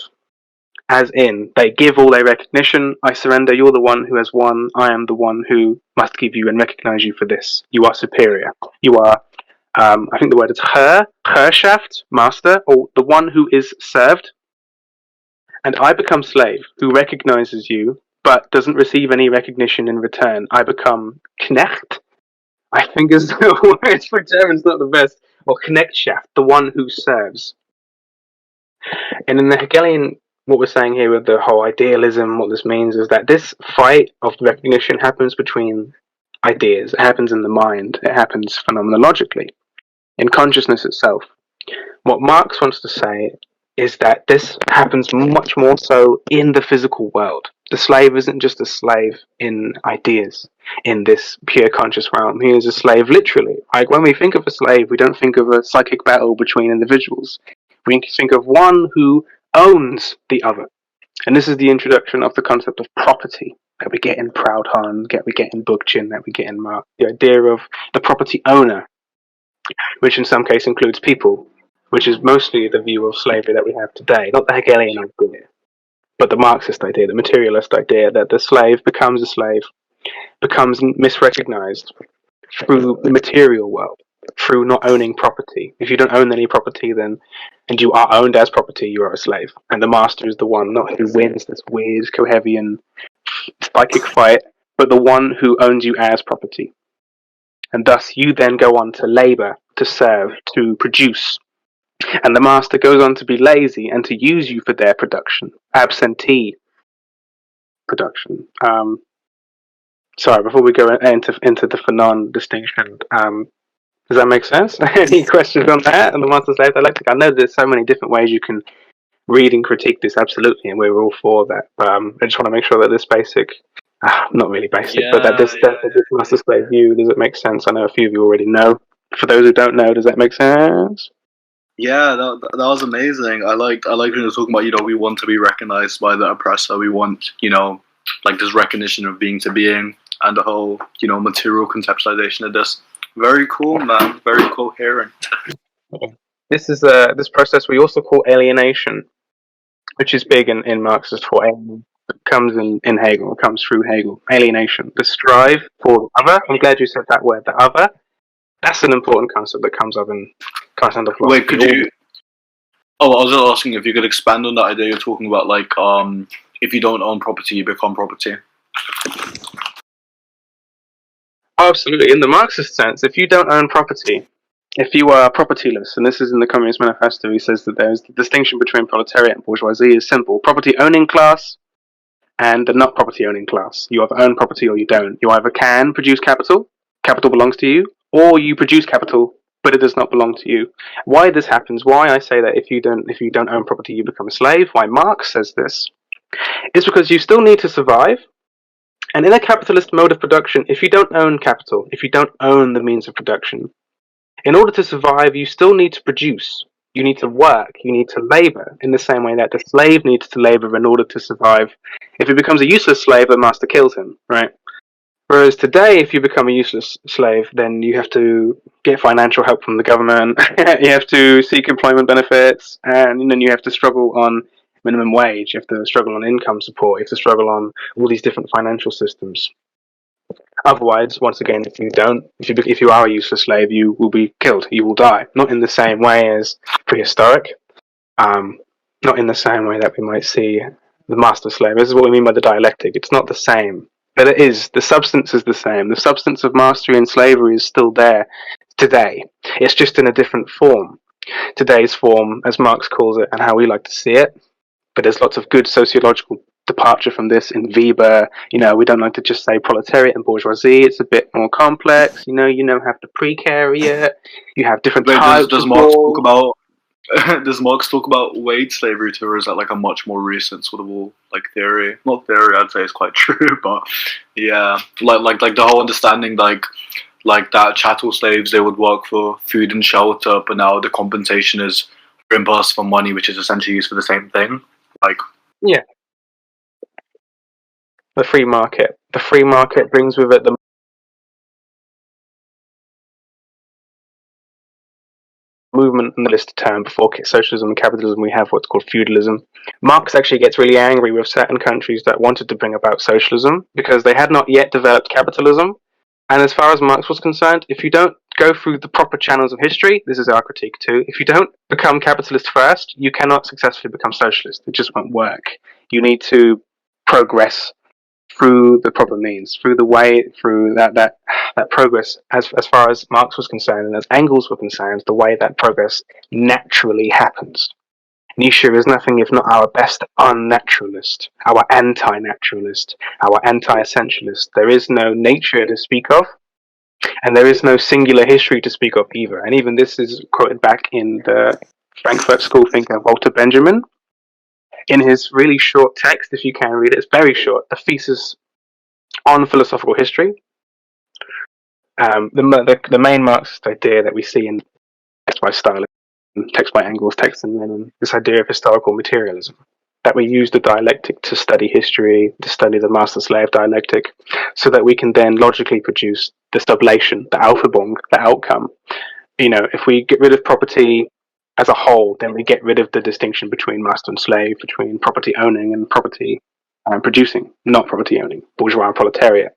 as in they give all their recognition. I surrender. You're the one who has won. I am the one who must give you and recognize you for this. You are superior. You are. I think the word is Herrschaft, master, or the one who is served. And I become slave, who recognizes you, but doesn't receive any recognition in return. I become Knecht. I think is the word for German's not the best. Or Knechtschaft, the one who serves. And in the Hegelian, what we're saying here with the whole idealism, what this means is that this fight of recognition happens between ideas. It happens in the mind. It happens phenomenologically, in consciousness itself. What Marx wants to say is that this happens much more so in the physical world. The slave isn't just a slave in ideas, in this pure conscious realm. He is a slave literally. Like when we think of a slave, we don't think of a psychic battle between individuals. We think of one who owns the other. And this is the introduction of the concept of property that we get in Proudhon, that we get in Bookchin, that we get in Marx. The idea of the property owner, which in some cases includes people, which is mostly the view of slavery that we have today, not the Hegelian idea, but the Marxist idea, the materialist idea that the slave, becomes misrecognized through the material world, through not owning property. If you don't own any property, then, and you are owned as property, you are a slave. And the master is the one, not who wins this weird Cohevian psychic fight, but the one who owns you as property. And thus you then go on to labor, to serve, to produce. And the master goes on to be lazy and to use you for their production, absentee production. Sorry, before we go into the Fanon distinction, does that make sense? Any questions on that and the master-slave dialectic? I know there's so many different ways you can read and critique this, absolutely, and we're all for that. But I just want to make sure that this basic, not really basic, but that this master-slave view, does it make sense? I know a few of you already know. For those who don't know, does that make sense? Yeah, that was amazing. I liked when you were talking about, we want to be recognized by the oppressor. We want, like this recognition of being to being and the whole, material conceptualization of this. Very cool, man. Very coherent. This is this process we also call alienation, which is big in Marxist thought. It comes in Hegel. It comes through Hegel. Alienation, the strive for the other. I'm glad you said that word, the other. That's an important concept that comes up in under philosophy. Wait, could you? Oh, I was just asking if you could expand on that idea you're talking about, like, if you don't own property, you become property. Absolutely. In the Marxist sense, if you don't own property, if you are propertyless, and this is in the Communist Manifesto, he says that there's the distinction between proletariat and bourgeoisie is simple. Property-owning class and the not property-owning class. You either own property or you don't. You either can produce capital belongs to you, or you produce capital, but it does not belong to you. Why this happens, why I say that if you don't own property, you become a slave, why Marx says this, is because you still need to survive. And in a capitalist mode of production, if you don't own capital, if you don't own the means of production, in order to survive, you still need to produce. You need to work. You need to labor in the same way that the slave needs to labor in order to survive. If he becomes a useless slave, the master kills him, right? Whereas today, if you become a useless slave, then you have to get financial help from the government. You have to seek employment benefits, and then you have to struggle on minimum wage. You have to struggle on income support. You have to struggle on all these different financial systems. Otherwise, once again, if you are a useless slave, you will be killed. You will die. Not in the same way as prehistoric. Not in the same way that we might see the master slave. This is what we mean by the dialectic. It's not the same. But it is. The substance is the same. The substance of mastery and slavery is still there today. It's just in a different form. Today's form, as Marx calls it, and how we like to see it. But there's lots of good sociological departure from this in Weber. We don't like to just say proletariat and bourgeoisie. It's a bit more complex. You have the precariat. You have different types. Does Marx talk about? Does Marx talk about wage slavery too, or is that like a much more recent sort of theory? Not theory, I'd say it's quite true, but yeah, like the whole understanding, like that chattel slaves, they would work for food and shelter, but now the compensation is reimbursed for money, which is essentially used for the same thing. Yeah, the free market. The free market brings with it the movement in the list term before socialism and capitalism, we have what's called feudalism. Marx actually gets really angry with certain countries that wanted to bring about socialism because they had not yet developed capitalism. And as far as Marx was concerned, if you don't go through the proper channels of history, this is our critique too, if you don't become capitalist first, you cannot successfully become socialist. It just won't work. You need to progress through the proper means, through the way, through that progress, as far as Marx was concerned and as Engels were concerned, the way that progress naturally happens. Nietzsche is nothing if not our best unnaturalist, our anti-naturalist, our anti-essentialist. There is no nature to speak of, and there is no singular history to speak of either. And even this is quoted back in the Frankfurt School thinker Walter Benjamin, in his really short text, if you can read it, it's very short, the Thesis on Philosophical History. The main Marxist idea that we see in text by Stalin, text by Engels, text and Lenin, this idea of historical materialism, that we use the dialectic to study history, to study the master-slave dialectic, so that we can then logically produce the sublation, the Aufhebung, the outcome. You know, if we get rid of property as a whole, then we get rid of the distinction between master and slave, between property owning and property producing, not property owning, bourgeois and proletariat.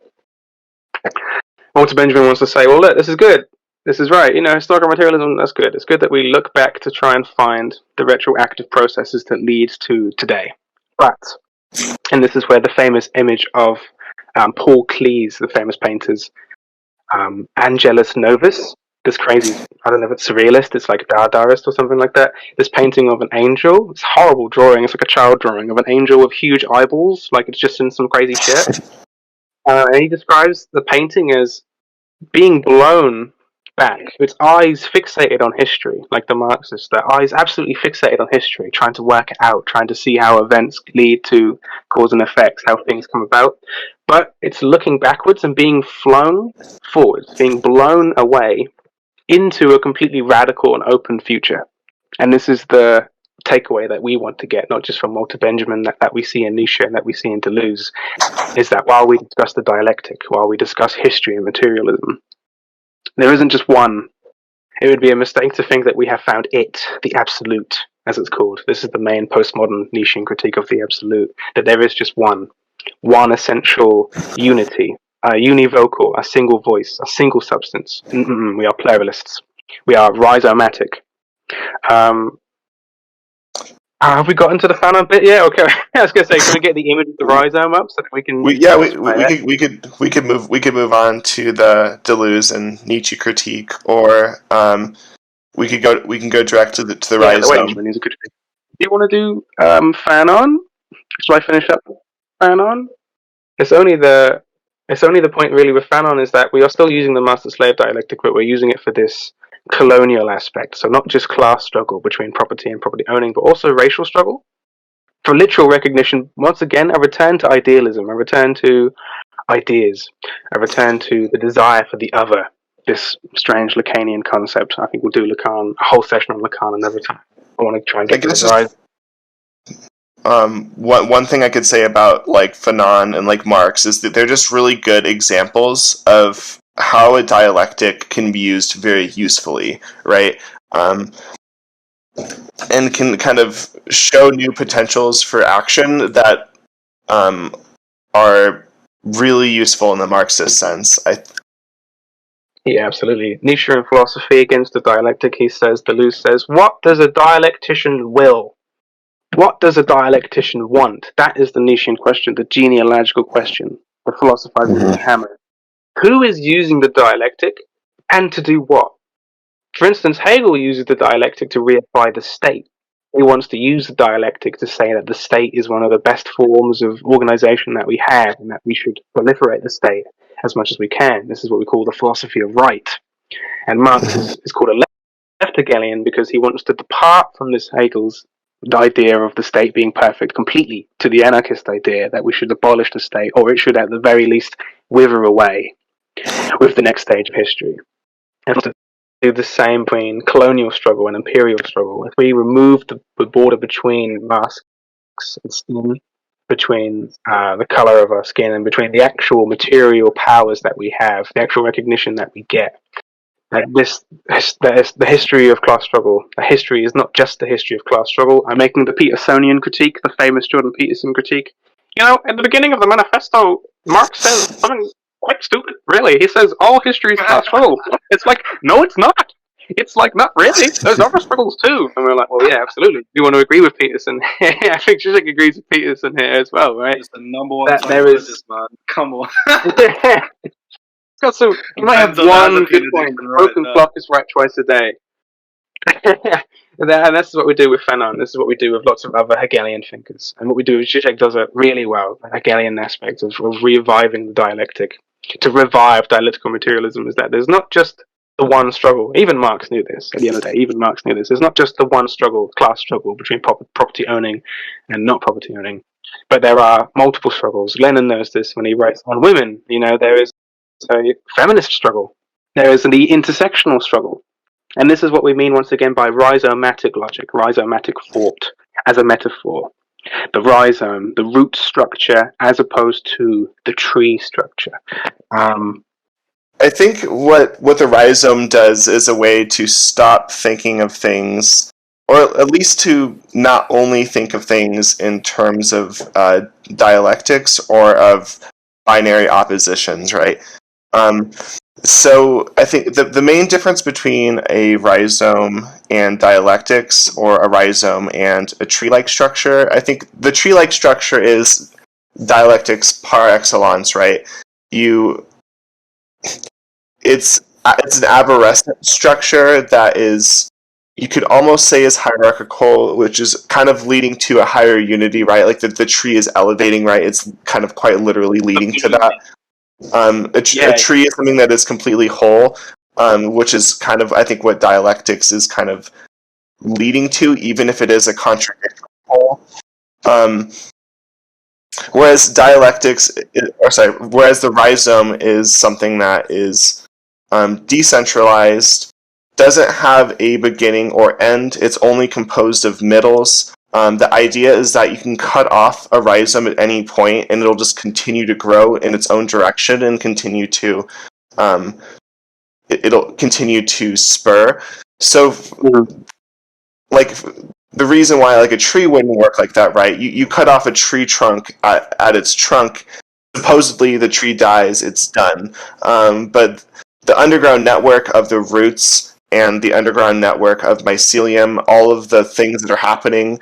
Walter Benjamin wants to say, well, look, this is good. This is right. You know, historical materialism, that's good. It's good that we look back to try and find the retroactive processes that lead to today. But, and this is where the famous image of Paul Klee's, the famous painter's Angelus Novus, this crazy, I don't know if it's surrealist, it's like Dadaist or something like that, this painting of an angel, it's a horrible drawing, it's like a child drawing of an angel with huge eyeballs, like it's just in some crazy shit. And he describes the painting as being blown back, its eyes fixated on history, like the Marxists, their eyes absolutely fixated on history, trying to work it out, trying to see how events lead to cause and effects, how things come about. But it's looking backwards and being flown forwards, being blown away into a completely radical and open future. And this is the takeaway that we want to get, not just from Walter Benjamin, that we see in Nietzsche and that we see in Deleuze, is that while we discuss the dialectic, while we discuss history and materialism, there isn't just one. It would be a mistake to think that we have found it, the absolute, as it's called. This is the main postmodern Nietzschean critique of the absolute, that there is just one essential unity, a univocal, a single voice, a single substance. We are pluralists. We are rhizomatic. Have we gotten to the Fanon bit yet? Okay, I was gonna say, can we get the image of the rhizome up so that we can? We could move on to the Deleuze and Nietzsche critique, or we can go direct to the rhizome. Do you want to do Fanon? Shall I finish up Fanon? It's only the point really with Fanon is that we are still using the master-slave dialectic, but we're using it for this colonial aspect. So not just class struggle between property and property owning, but also racial struggle. For literal recognition, once again, a return to idealism, a return to ideas, a return to the desire for the other, this strange Lacanian concept. I think we'll do Lacan, a whole session on Lacan another time. I want to try and get to the rise. One thing I could say about like Fanon and like Marx is that they're just really good examples of how a dialectic can be used very usefully, right? And can kind of show new potentials for action that are really useful in the Marxist sense. Yeah, absolutely. Nietzsche in Philosophy against the Dialectic, he says, Deleuze says, what does a dialectician will? What does a dialectician want? That is the Nietzschean question, the genealogical question, the philosophizing with the hammer. Who is using the dialectic, and to do what? For instance, Hegel uses the dialectic to reify the state. He wants to use the dialectic to say that the state is one of the best forms of organization that we have, and that we should proliferate the state as much as we can. This is what we call the philosophy of right. And Marx is called a left Hegelian because he wants to depart from this Hegel's idea of the state being perfect completely to the anarchist idea that we should abolish the state, or it should at the very least wither away with the next stage of history. And to do the same between colonial struggle and imperial struggle. If we remove the border between masks and skin, between the color of our skin, and between the actual material powers that we have, the actual recognition that we get, The history of class struggle. The history is not just the history of class struggle. I'm making the Petersonian critique, the famous Jordan Peterson critique. In the beginning of the manifesto, Marx says something quite stupid, really. He says all history is class struggle. It's like, no, it's not. It's like, not really. There's other struggles too. And we're like, well, yeah, absolutely. We want to agree with Peterson. I think Zizek agrees with Peterson here as well, right? It's the number one That there is, man. Come on. So you might have one good point. Broken clock is right twice a day. And this is what we do with Fanon. This is what we do with lots of other Hegelian thinkers. And what we do is Zizek does it really well. The Hegelian aspect of reviving the dialectic. To revive dialectical materialism is that there's not just the one struggle. Even Marx knew this at the end of the day. Even Marx knew this. There's not just the one struggle, class struggle between property owning and not property owning. But there are multiple struggles. Lenin knows this when he writes on women. There is a feminist struggle. There is the intersectional struggle. And this is what we mean once again by rhizomatic logic, rhizomatic thought as a metaphor. The rhizome, the root structure, as opposed to the tree structure. I think what the rhizome does is a way to stop thinking of things, or at least to not only think of things in terms of dialectics or of binary oppositions, right? So I think the main difference between a rhizome and dialectics, or a rhizome and a tree-like structure, I think the tree-like structure is dialectics par excellence, right? It's an arborescent structure that is, you could almost say, is hierarchical, which is kind of leading to a higher unity, right? Like the tree is elevating, right? It's kind of quite literally leading to that. A tree is something that is completely whole, which is kind of, I think, what dialectics is kind of leading to, even if it is a contradiction whole. Whereas whereas the rhizome is something that is decentralized, doesn't have a beginning or end. It's only composed of middles. The idea is that you can cut off a rhizome at any point, and it'll just continue to grow in its own direction and continue to, it'll continue to spur. So, like, the reason why a tree wouldn't work like that, right? You cut off a tree trunk at its trunk. Supposedly, the tree dies. It's done. But the underground network of the roots and the underground network of mycelium, all of the things that are happening,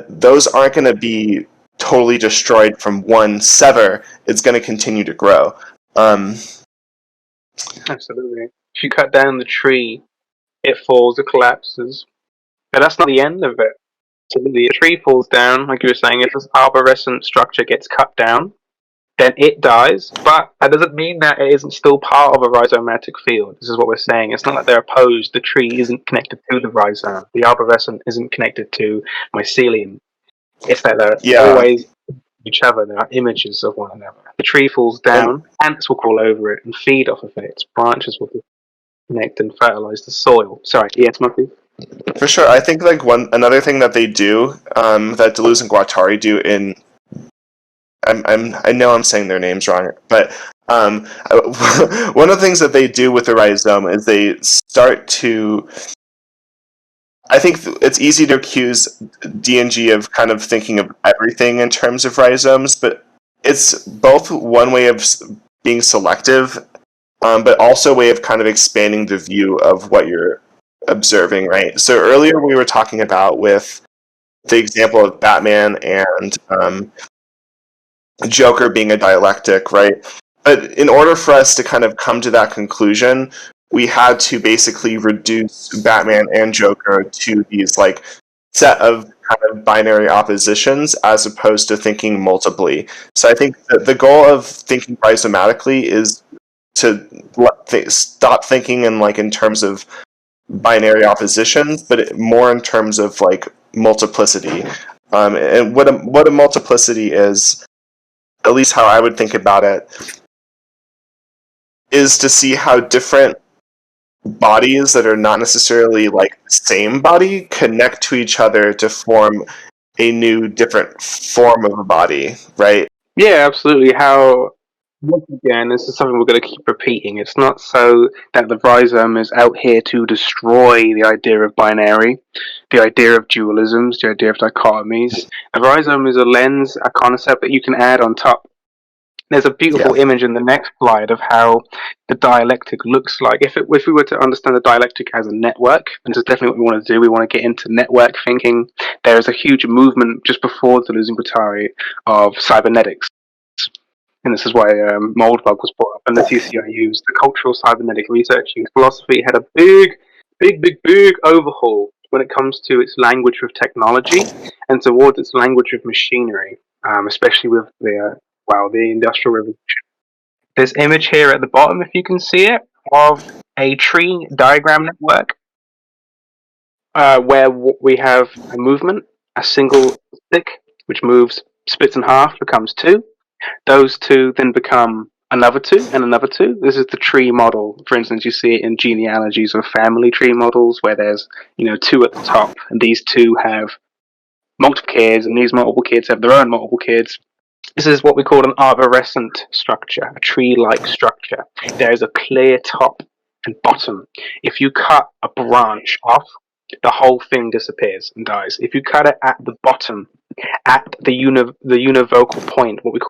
those aren't going to be totally destroyed from one sever. It's going to continue to grow. Absolutely. If you cut down the tree, it falls, it collapses. But that's not the end of it. So the tree falls down, like you were saying, if this arborescent structure gets cut down, then it dies, but that doesn't mean that it isn't still part of a rhizomatic field. This is what we're saying. It's not like they're opposed. The tree isn't connected to the rhizome. The arborescent isn't connected to mycelium. It's that they're always each other. There are images of one another. The tree falls down, ants will crawl over it and feed off of it. Its branches will connect and fertilize the soil. Sorry, yes, Murphy? For sure. I think another thing that they do, that Deleuze and Guattari do in, I know I'm saying their names wrong, but one of the things that they do with the rhizome is they start to, I think it's easy to accuse D&G of kind of thinking of everything in terms of rhizomes, but it's both one way of being selective, but also a way of kind of expanding the view of what you're observing, right? So earlier we were talking about with the example of Batman and Joker being a dialectic, right? But in order for us to kind of come to that conclusion, we had to basically reduce Batman and Joker to these set of kind of binary oppositions as opposed to thinking multiply. So I think that the goal of thinking rhizomatically is to stop thinking in terms of binary oppositions, but more in terms of multiplicity. And what a multiplicity is, at least how I would think about it, is to see how different bodies that are not necessarily the same body connect to each other to form a new, different form of a body, right? Yeah, absolutely. How Once again, this is something we're going to keep repeating. It's not so that the rhizome is out here to destroy the idea of binary, the idea of dualisms, the idea of dichotomies. The rhizome is a lens, a concept that you can add on top. There's a beautiful Yeah. image in the next slide of how the dialectic looks like. If we were to understand the dialectic as a network, and this is definitely what we want to do, we want to get into network thinking. There is a huge movement just before Deleuze-Guattari of cybernetics. And this is why Moldbug was brought up in the TCIUs. The Cultural Cybernetic Research Youth Philosophy had a big overhaul when it comes to its language of technology and towards its language of machinery, especially with the Industrial Revolution. This image here at the bottom, if you can see it, of a tree diagram network where we have a movement, a single stick, which moves, splits in half, becomes two. Those two then become another two and another two. This is the tree model. For instance, you see it in genealogies or family tree models where there's, two at the top, and these two have multiple kids, and these multiple kids have their own multiple kids. This is what we call an arborescent structure, a tree-like structure. There is a clear top and bottom. If you cut a branch off, the whole thing disappears and dies. If you cut it at the bottom, at the univocal point, what we call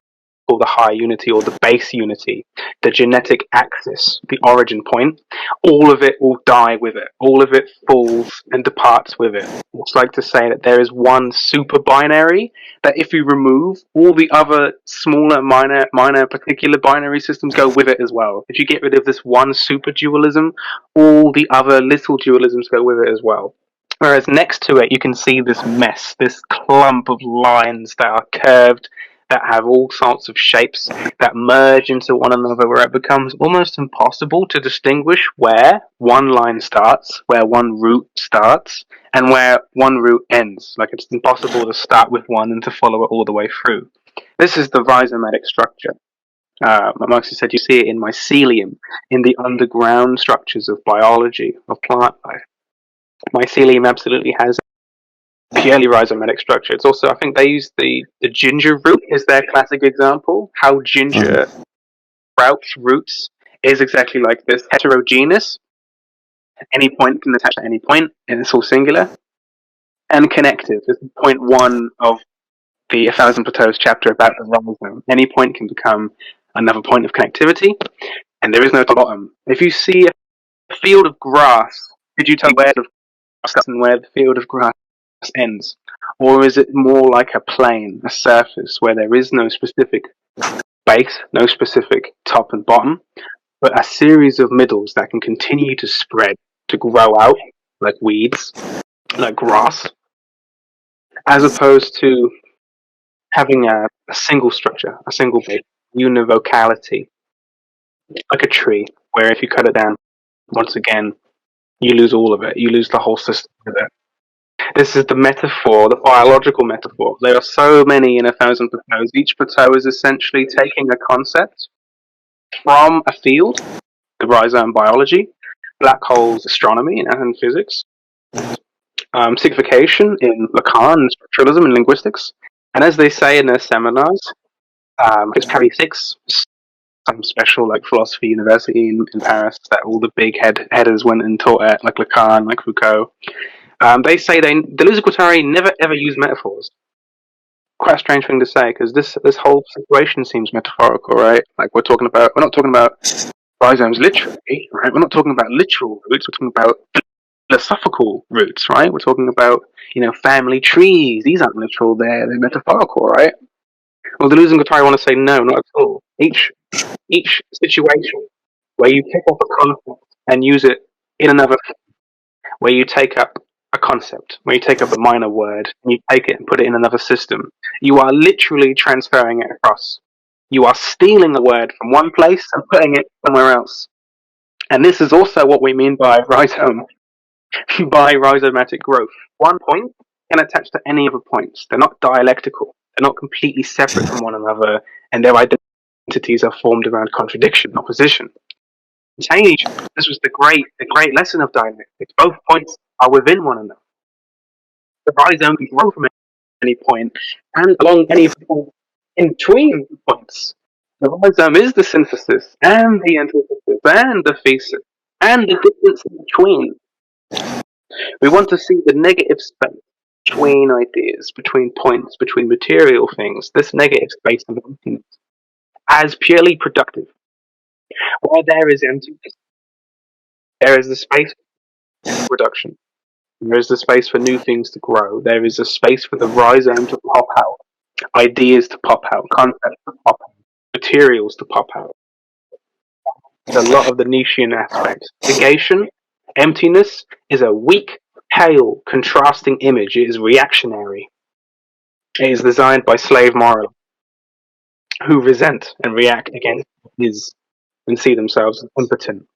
the high unity or the base unity, the genetic axis, the origin point, all of it will die with it. All of it falls and departs with it. It's like to say that there is one super binary that if you remove, all the other smaller, minor particular binary systems go with it as well. If you get rid of this one super dualism, all the other little dualisms go with it as well. Whereas next to it, you can see this mess, this clump of lines that are curved, that have all sorts of shapes that merge into one another, where it becomes almost impossible to distinguish where one line starts, where one root starts, and where one root ends. Like, it's impossible to start with one and to follow it all the way through. This is the rhizomatic structure. Marx said you see it in mycelium, in the underground structures of biology, of plant life. Mycelium absolutely has purely rhizomatic structure. It's also, I think they use the ginger root is their classic example. How ginger sprouts roots is exactly like this, heterogeneous. At any point can attach to any point, and it's all singular. And connective is point one of the 1,000 Plateaus chapter about the rhizome. Any point can become another point of connectivity, and there is no bottom. If you see a field of grass, could you tell where the grass and where the field of grass ends? Or is it more like a plane, a surface, where there is no specific base, no specific top and bottom, but a series of middles that can continue to spread, to grow out, like weeds, like grass, as opposed to having a single structure, a single base, univocality, like a tree, where if you cut it down, once again, you lose all of it. You lose the whole system with it. This is the metaphor, the biological metaphor. There are so many in 1,000 plateaus. Each plateau is essentially taking a concept from a field, the rhizome biology, black holes astronomy and physics, signification in Lacan and structuralism and linguistics. And as they say in their seminars, it's Paris 6, some special like philosophy university in Paris that all the big headers went and taught at, like Lacan, like Foucault. They say Deleuze-Guattari never ever used metaphors. Quite a strange thing to say, because this whole situation seems metaphorical, right? Like we're not talking about rhizomes literally, right? We're not talking about literal roots. We're talking about philosophical roots, right? We're talking about family trees. These aren't literal; they're metaphorical, right? Well, Deleuze-Guattari want to say no, not at all. Each situation where you pick up a concept and use it in another, where you take up a concept, where you take up a minor word and you take it and put it in another system, you are literally transferring it across. You are stealing a word from one place and putting it somewhere else. And this is also what we mean by rhizome, by rhizomatic growth. One point can attach to any other points. They're not dialectical. They're not completely separate from one another, and their identities are formed around contradiction, opposition. Change. This was the great lesson of dialectics. Both points are within one another. The rhizome can grow from any point and along any point in between points. The rhizome is the synthesis, and the antithesis, and the thesis, and the difference in between. We want to see the negative space between ideas, between points, between material things, this negative space of emptiness, as purely productive. Where there is emptiness, there is the space for production. There is the space for new things to grow. There is a space for the rhizome to pop out, ideas to pop out, concepts to pop out, materials to pop out. A lot of the Nietzschean aspects. Negation, emptiness, is a weak, pale, contrasting image. It is reactionary. It is designed by slave moralists who resent and react against his and see themselves as impotent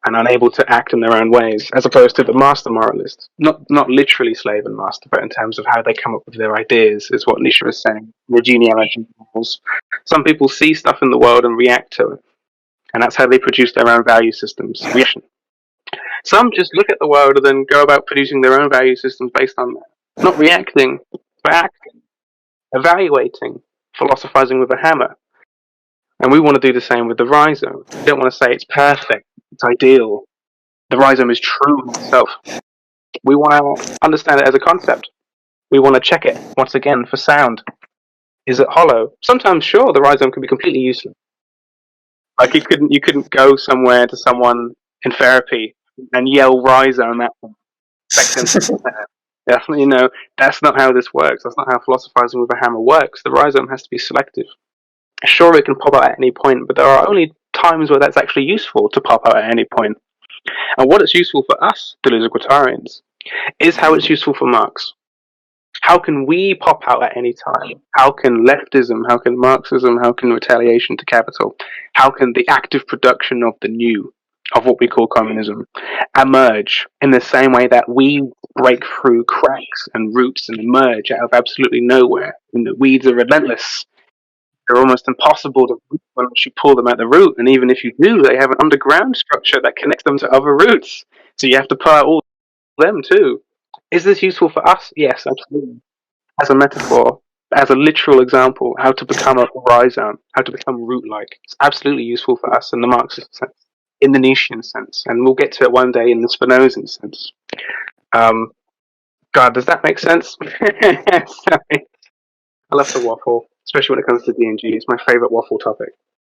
and unable to act in their own ways, as opposed to the master moralist. Not literally slave and master, but in terms of how they come up with their ideas, is what Nietzsche was saying. The genealogy rules. Some people see stuff in the world and react to it, and that's how they produce their own value systems. Reaction. Some just look at the world and then go about producing their own value systems based on that. Not reacting, but acting, evaluating, philosophizing with a hammer. And we want to do the same with the rhizome. We don't want to say it's perfect, it's ideal. The rhizome is true in itself. We want to understand it as a concept. We want to check it, once again, for sound. Is it hollow? Sometimes, sure, the rhizome can be completely useless. Like you couldn't go somewhere to someone in therapy and yell rhizome at them. Expect them to that's not how this works. That's not how philosophizing with a hammer works. The rhizome has to be selective. Sure, it can pop out at any point, but there are only times where that's actually useful to pop out at any point. And what it's useful for us, Deleuze-Guattarians, is how it's useful for Marx. How can we pop out at any time? How can leftism, how can Marxism, how can retaliation to capital, how can the active production of the new, of what we call communism, emerge in the same way that we break through cracks and roots and emerge out of absolutely nowhere? And the weeds are relentless. They're almost impossible to root unless you pull them at the root, and even if you do, they have an underground structure that connects them to other roots. So you have to pull out all of them too. Is this useful for us? Yes, absolutely. As a metaphor, as a literal example, how to become a rhizome, how to become root-like. It's absolutely useful for us in the Marxist sense, in the Nietzschean sense, and we'll get to it one day in the Spinozan sense. God, does that make sense? Sorry. I love to waffle, especially when it comes to D&G. It's my favorite waffle topic.